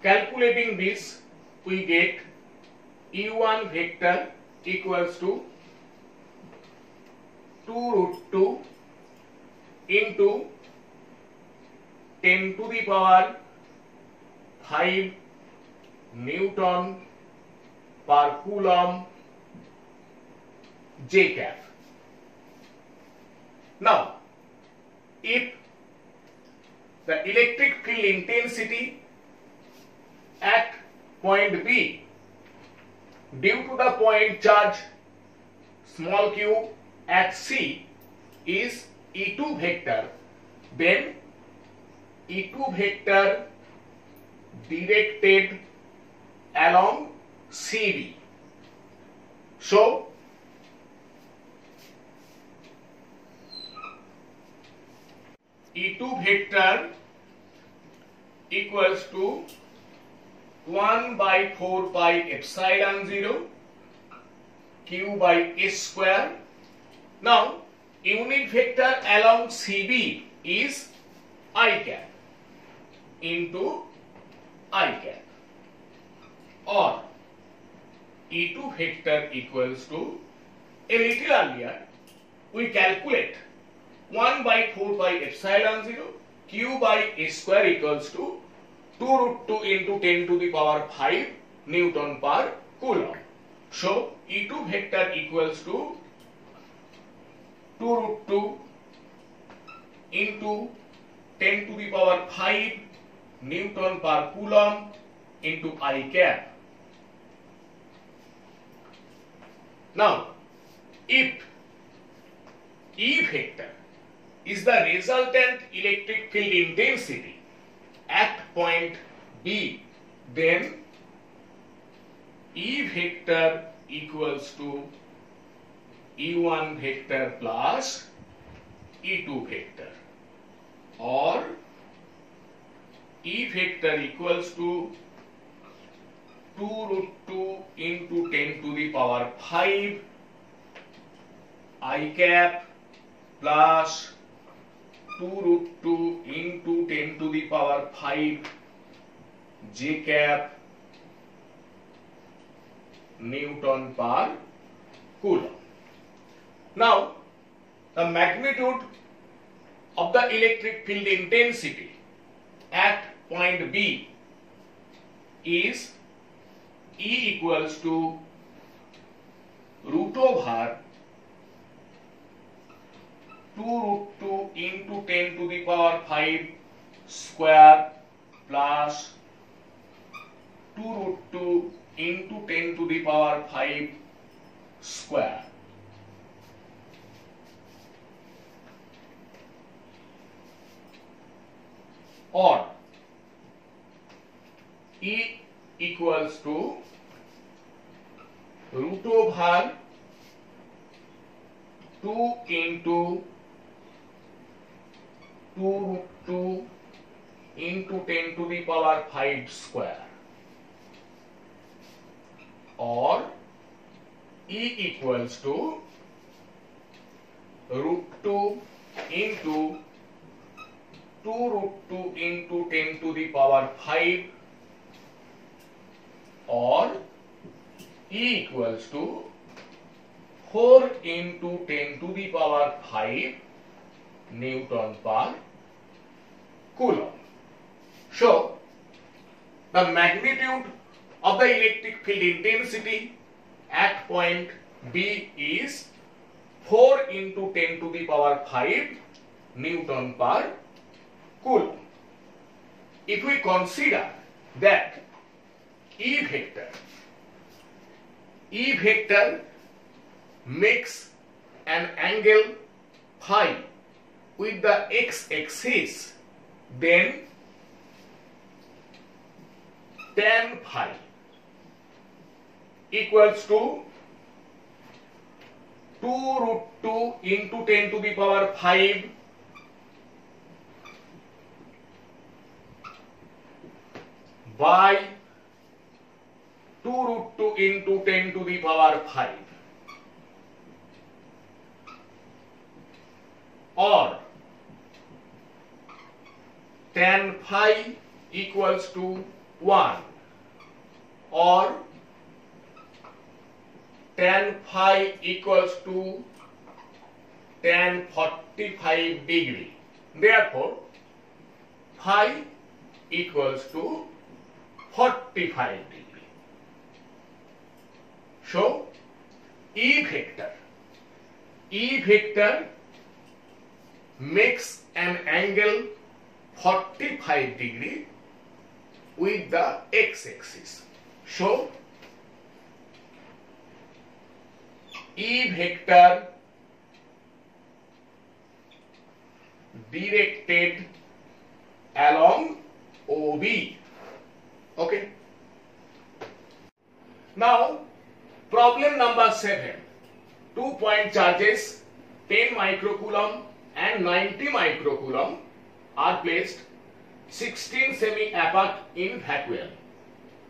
Calculating this, we get E1 vector equals to 2√2 into 10 to the power 5 Newton per coulomb j cap. Now, if the electric field intensity at point B due to the point charge small q at C is E2 vector, then E2 vector directed along CB. So, E2 vector equals to 1 by 4 pi epsilon 0 q by s square. Now unit vector along CB is I cap into I cap, or E2 vector equals to, a little earlier we calculate 1 by 4 pi epsilon 0 q by s square equals to 2 root 2 into 10 to the power 5 Newton per Coulomb. So E2 vector equals to 2 root 2 into 10 to the power 5 Newton per Coulomb into I cap. Now, if E vector is the resultant electric field intensity at point B, then E vector equals to E1 vector plus E2 vector, or E vector equals to 2 root 2 into 10 to the power 5 I cap plus 2 root 2 into 10 to the power 5 j cap Newton per Coulomb. Now, the magnitude of the electric field intensity at point B is E equals to root over 2 root 2 into 10 to the power 5 square plus 2 root 2 into 10 to the power 5 square. Or E equals to root over 2 into 2 root 2 into 10 to the power 5 square, or E equals to root 2 into 2 root 2 into 10 to the power 5, or E equals to 4 into 10 to the power 5 Newton per Coulomb. So, the magnitude of the electric field intensity at point B is 4 into 10 to the power 5 Newton per Coulomb. If we consider that E vector makes an angle phi with the x-axis, then tan phi equals to 2 root 2 into 10 to the power 5 by 2 root 2 into 10 to the power 5, or tan phi equals to 1, or tan phi equals to tan 45 degree. Therefore, phi equals to 45 degree. So, E vector makes an angle 45 degree with the x-axis. So, E vector directed along OB. Okay. Now, problem number 7. 2 point charges 10 microcoulomb and 90 microcoulomb are placed 16 semi apart in vacuum.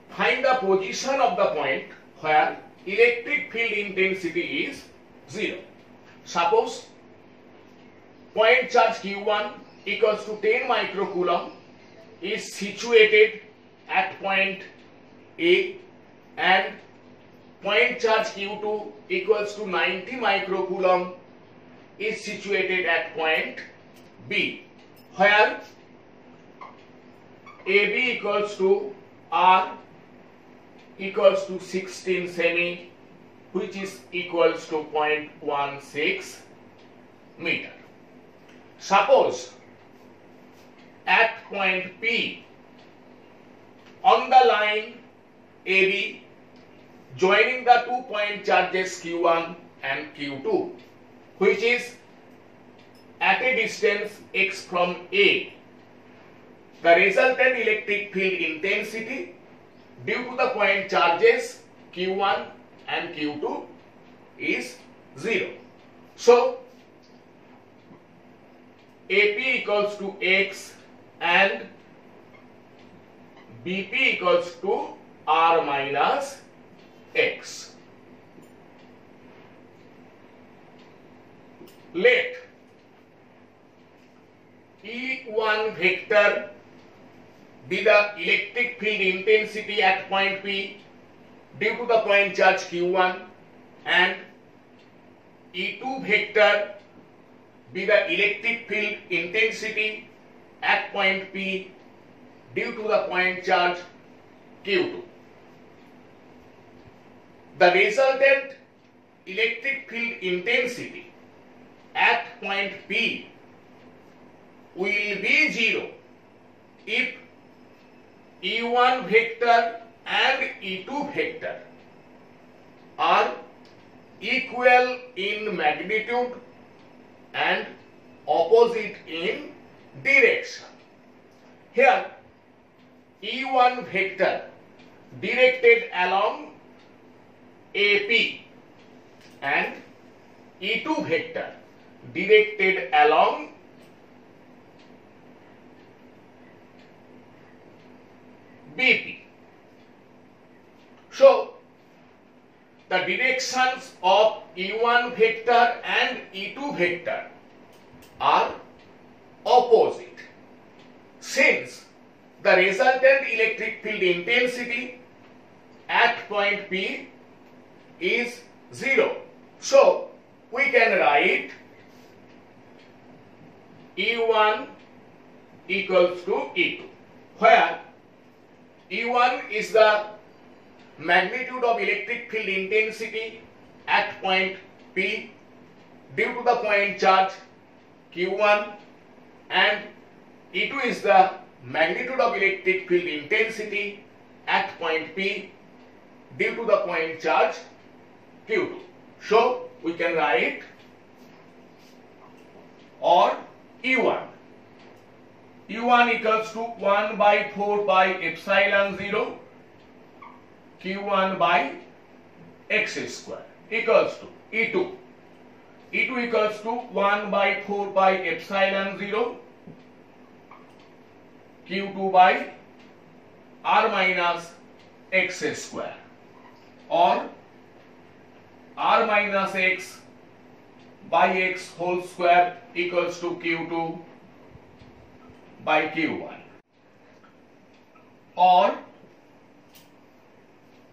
Find the position of the point where electric field intensity is 0. Suppose point charge Q1 equals to 10 microcoulomb is situated at point A and point charge Q2 equals to 90 microcoulomb is situated at point B, where AB equals to R equals to 16 semi, which is equals to 0.16 meter. Suppose at point P on the line AB joining the 2 point charges Q1 and Q2, which is at a distance x from A, the resultant electric field intensity due to the point charges Q1 and Q2 is 0. So AP equals to x and BP equals to R minus x. Let E1 vector be the electric field intensity at point P due to the point charge Q1 and E2 vector be the electric field intensity at point P due to the point charge Q2. The resultant electric field intensity at point P will be 0 if E1 vector and E2 vector are equal in magnitude and opposite in direction. Here E1 vector directed along AP and E2 vector directed along BP. So the directions of E1 vector and E2 vector are opposite. Since the resultant electric field intensity at point P is 0, so we can write E1 equals to E2, where E1 is the magnitude of electric field intensity at point P due to the point charge Q1 and E2 is the magnitude of electric field intensity at point P due to the point charge Q2. So we can write or E1 equals to 1 by 4 by epsilon 0 Q1 by x square equals to E2 equals to 1 by 4 by epsilon 0 Q2 by R minus x square, or R minus x by x whole square equals to Q2 by Q1, or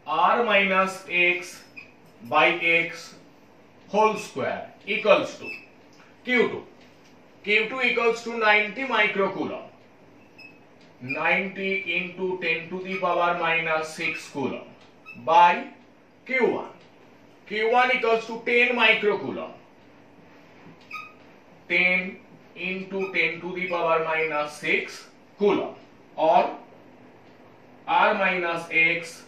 R minus x by x whole square equals to Q2. Q2 equals to 90 microcoulomb. 90 into 10 to the power minus 6 coulomb by Q1. Q1 equals to 10 microcoulomb. 10 into 10 to the power minus 6 coulomb, or R minus x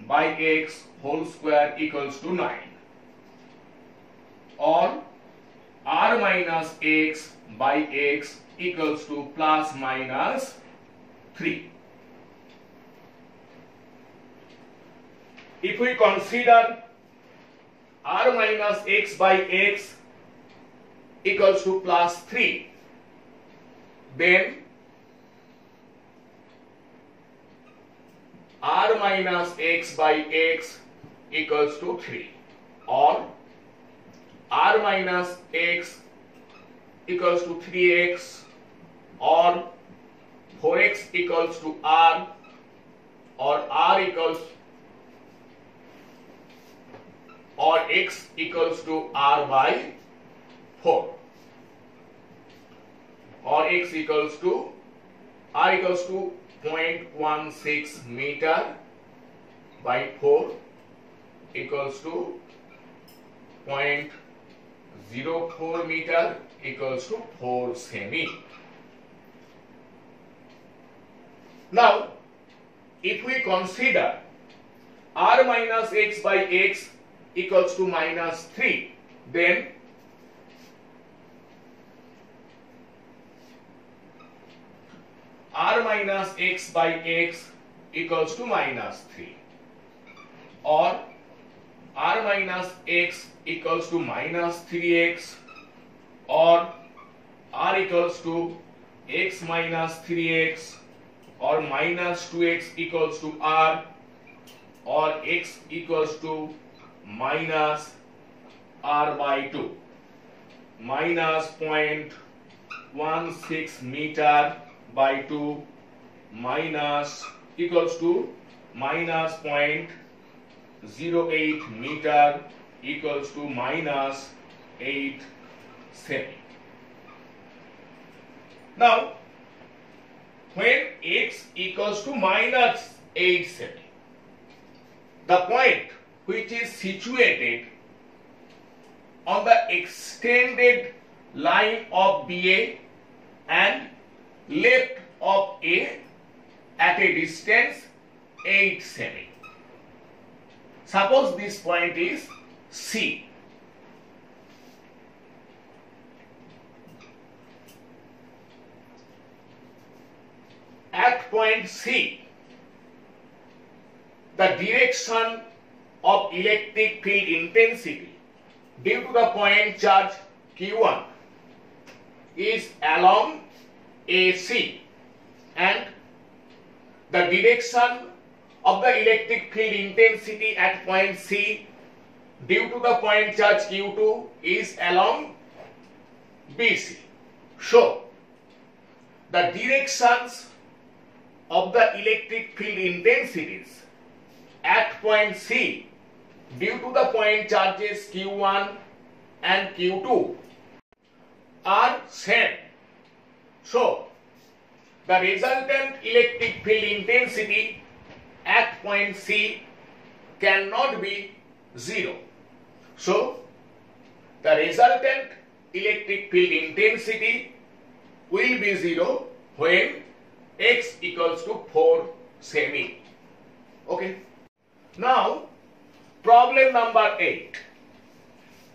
by x whole square equals to 9, or R minus x by x equals to plus minus 3. If we consider R minus x by x equals to plus 3, then r minus x by x equals to 3, or r minus x equals to 3x, or 4x equals to r, or x equals to r by 4, or x equals to r equals to 0.16 meter by 4 equals to 0.04 meter equals to 4 semi. Now, if we consider r minus x by x equals to minus 3, then r minus x by x equals to minus 3, or r minus x equals to minus 3x, or r equals to x minus 3x, or minus 2x equals to r, or x equals to minus r by 2, minus 0.16 meter by 2, minus equals to minus 0.08 meter equals to minus 8 semi. Now, when x equals to minus 8 semi, the point which is situated on the extended line of BA and left of A at a distance 8 semi. Suppose this point is C. At point C, the direction of electric field intensity due to the point charge Q1 is along AC, and the direction of the electric field intensity at point C due to the point charge Q2 is along BC. So, the directions of the electric field intensities at point C due to the point charges Q1 and Q2 are same. So, the resultant electric field intensity at point C cannot be 0. So, the resultant electric field intensity will be 0 when x equals to 4 semi. Okay. Now, problem number 8.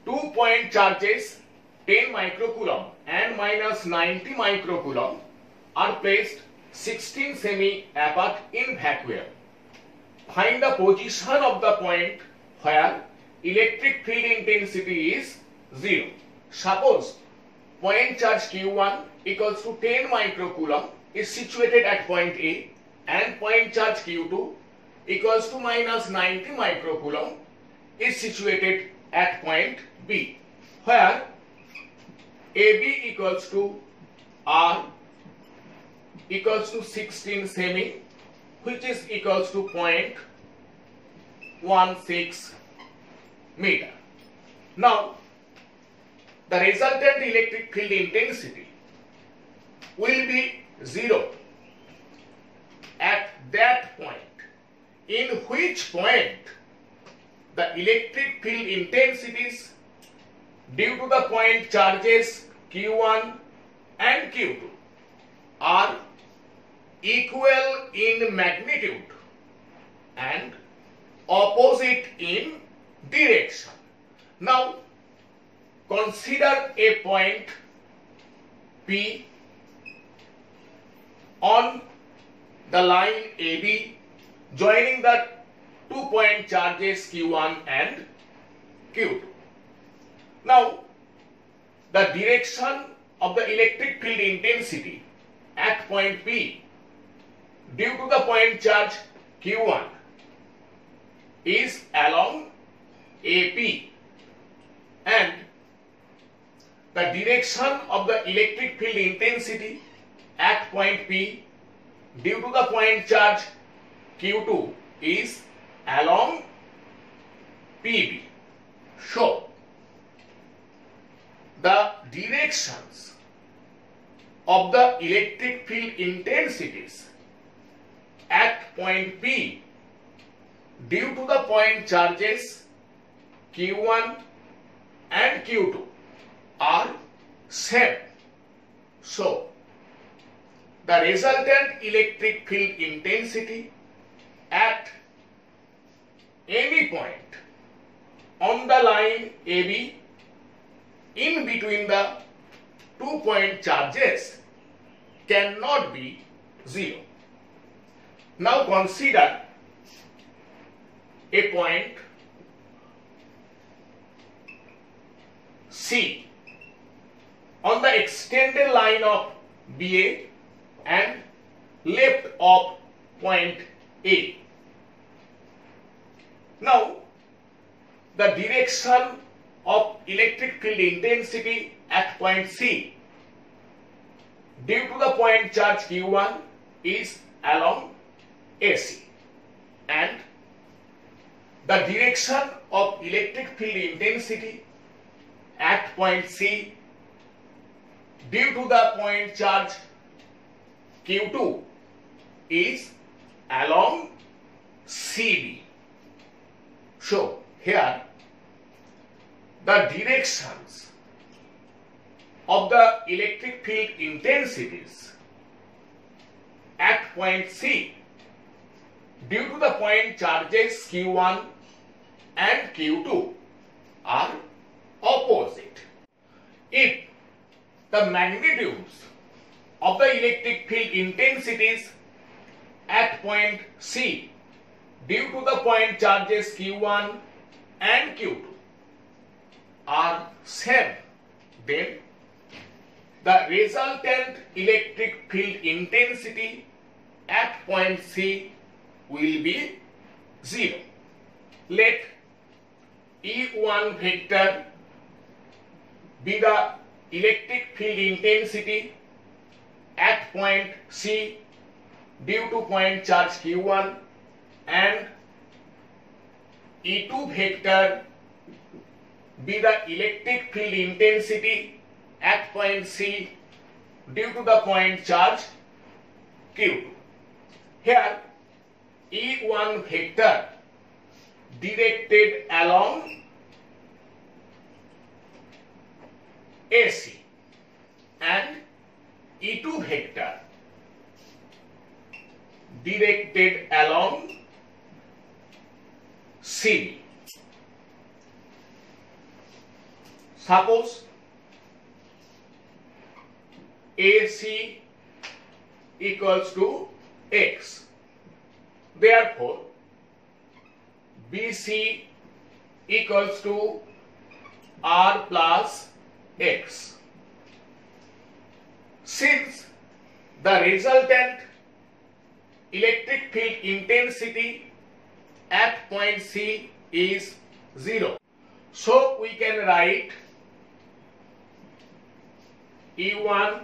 2 point charges 10 microcoulomb and minus 90 microcoulomb are placed 16 semi apart in vacuum. Find the position of the point where electric field intensity is 0. Suppose point charge Q1 equals to 10 microcoulomb is situated at point A, and point charge Q2 equals to minus 90 microcoulomb is situated at point B, where AB equals to R equals to 16 semi, which is equals to 0.16 meter. Now, the resultant electric field intensity will be 0 at that point, in which point the electric field intensities due to the point charges Q1 and Q2 are equal in magnitude and opposite in direction. Now, consider a point P on the line AB joining the 2 point charges Q1 and Q2. Now, the direction of the electric field intensity at point P due to the point charge Q1 is along AP and the direction of the electric field intensity at point P due to the point charge Q2 is along PB. So, the directions of the electric field intensities at point P due to the point charges Q1 and Q2 are same. So, the resultant electric field intensity at any point on the line AB in between the 2 point charges cannot be 0. Now consider a point C on the extended line of BA and left of point A. Now, the direction of electric field intensity at point C due to the point charge Q1 is along AC and the direction of electric field intensity at point C due to the point charge Q2 is along CB. So, here the directions of the electric field intensities at point C due to the point charges Q1 and Q2 are opposite. If the magnitudes of the electric field intensities at point C due to the point charges Q1 and Q2 are same, then the resultant electric field intensity at point C will be 0. Let E1 vector be the electric field intensity at point C due to point charge Q1 and E2 vector be the electric field intensity at point C due to the point charge Q2. Here E1 vector directed along AC and E2 vector directed along CB. Suppose AC equals to X. Therefore, BC equals to R plus X. Since the resultant electric field intensity at point C is 0, so we can write E1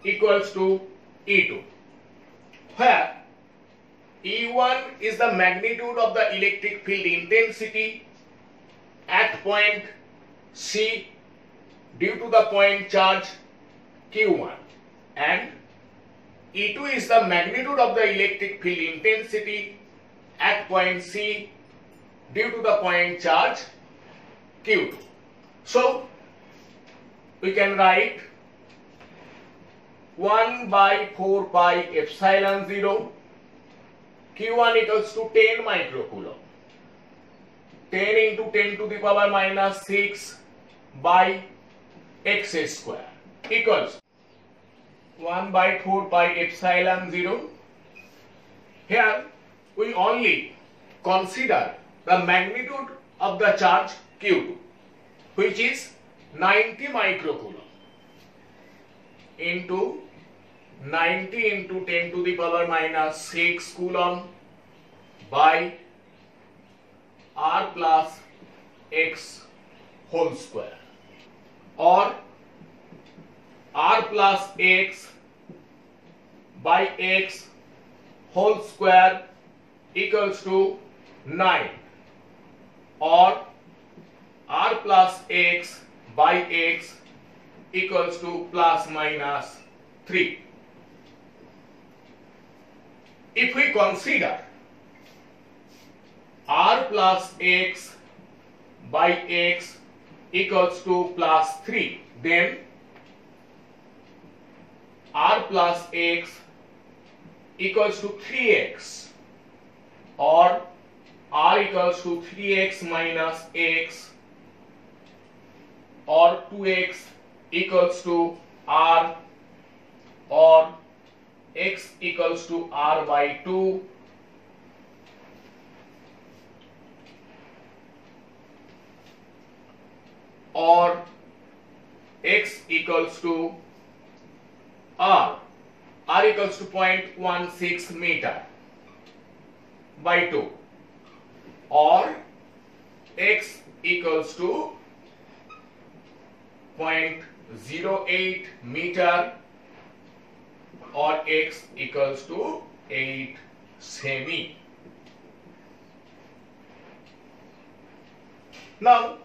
equals to E2, where E1 is the magnitude of the electric field intensity at point C due to the point charge Q1 and E2 is the magnitude of the electric field intensity at point C due to the point charge Q2. So, we can write 1 by 4 pi epsilon 0 Q1 equals to 10 microcoulomb. 10 into 10 to the power minus 6 by x square equals 1 by 4 pi epsilon 0. Here we only consider the magnitude of the charge Q2, which is 90 microcoulomb into 90 into 10 to the power minus 6 coulomb by r plus x whole square, or r plus x by x whole square equals to 9, or r plus x by x equals to plus minus 3. If we consider r plus x by x equals to plus 3, then r plus x equals to 3x, or r equals to 3x minus x, or 2x equals to r, or x equals to r by 2, or x equals to r equals to 0.16 meter by 2, or x equals to 0.08 meter, or x equals to 8 semi. Now,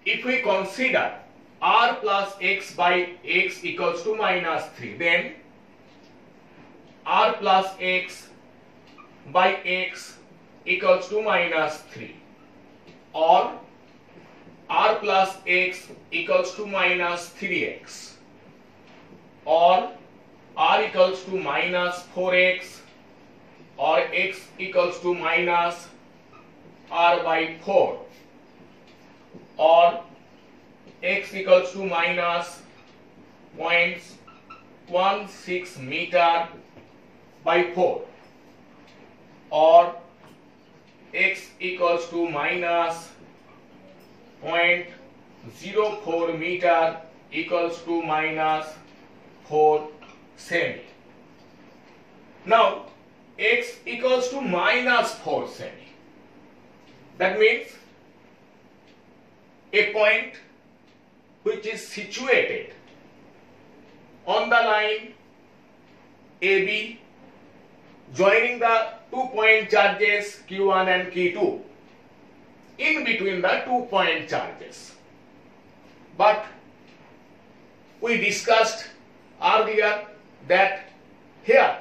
if we consider r plus x by x equals to minus 3, then r plus x by x equals to minus 3, or r plus x equals to minus 3x, or r equals to minus 4x, or x equals to minus r by 4, or x equals to minus 0.16 meter by 4, or x equals to minus 0.04 meter equals to minus 4 semi. Now, x equals to minus 4 semi. That means a point which is situated on the line AB joining the 2-point charges Q1 and Q2 in between the 2-point charges. But we discussed earlier that here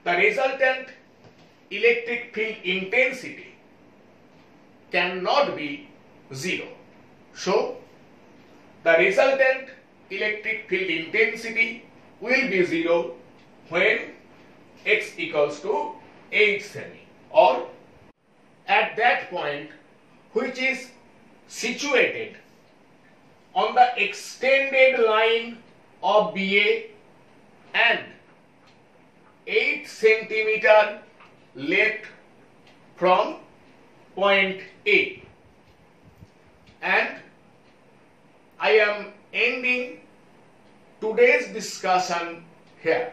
the resultant electric field intensity cannot be 0. So, the resultant electric field intensity will be 0 when x equals to 8 semi, or at that point which is situated on the extended line of BA and 8 centimeter left from point A. And I am ending today's discussion here.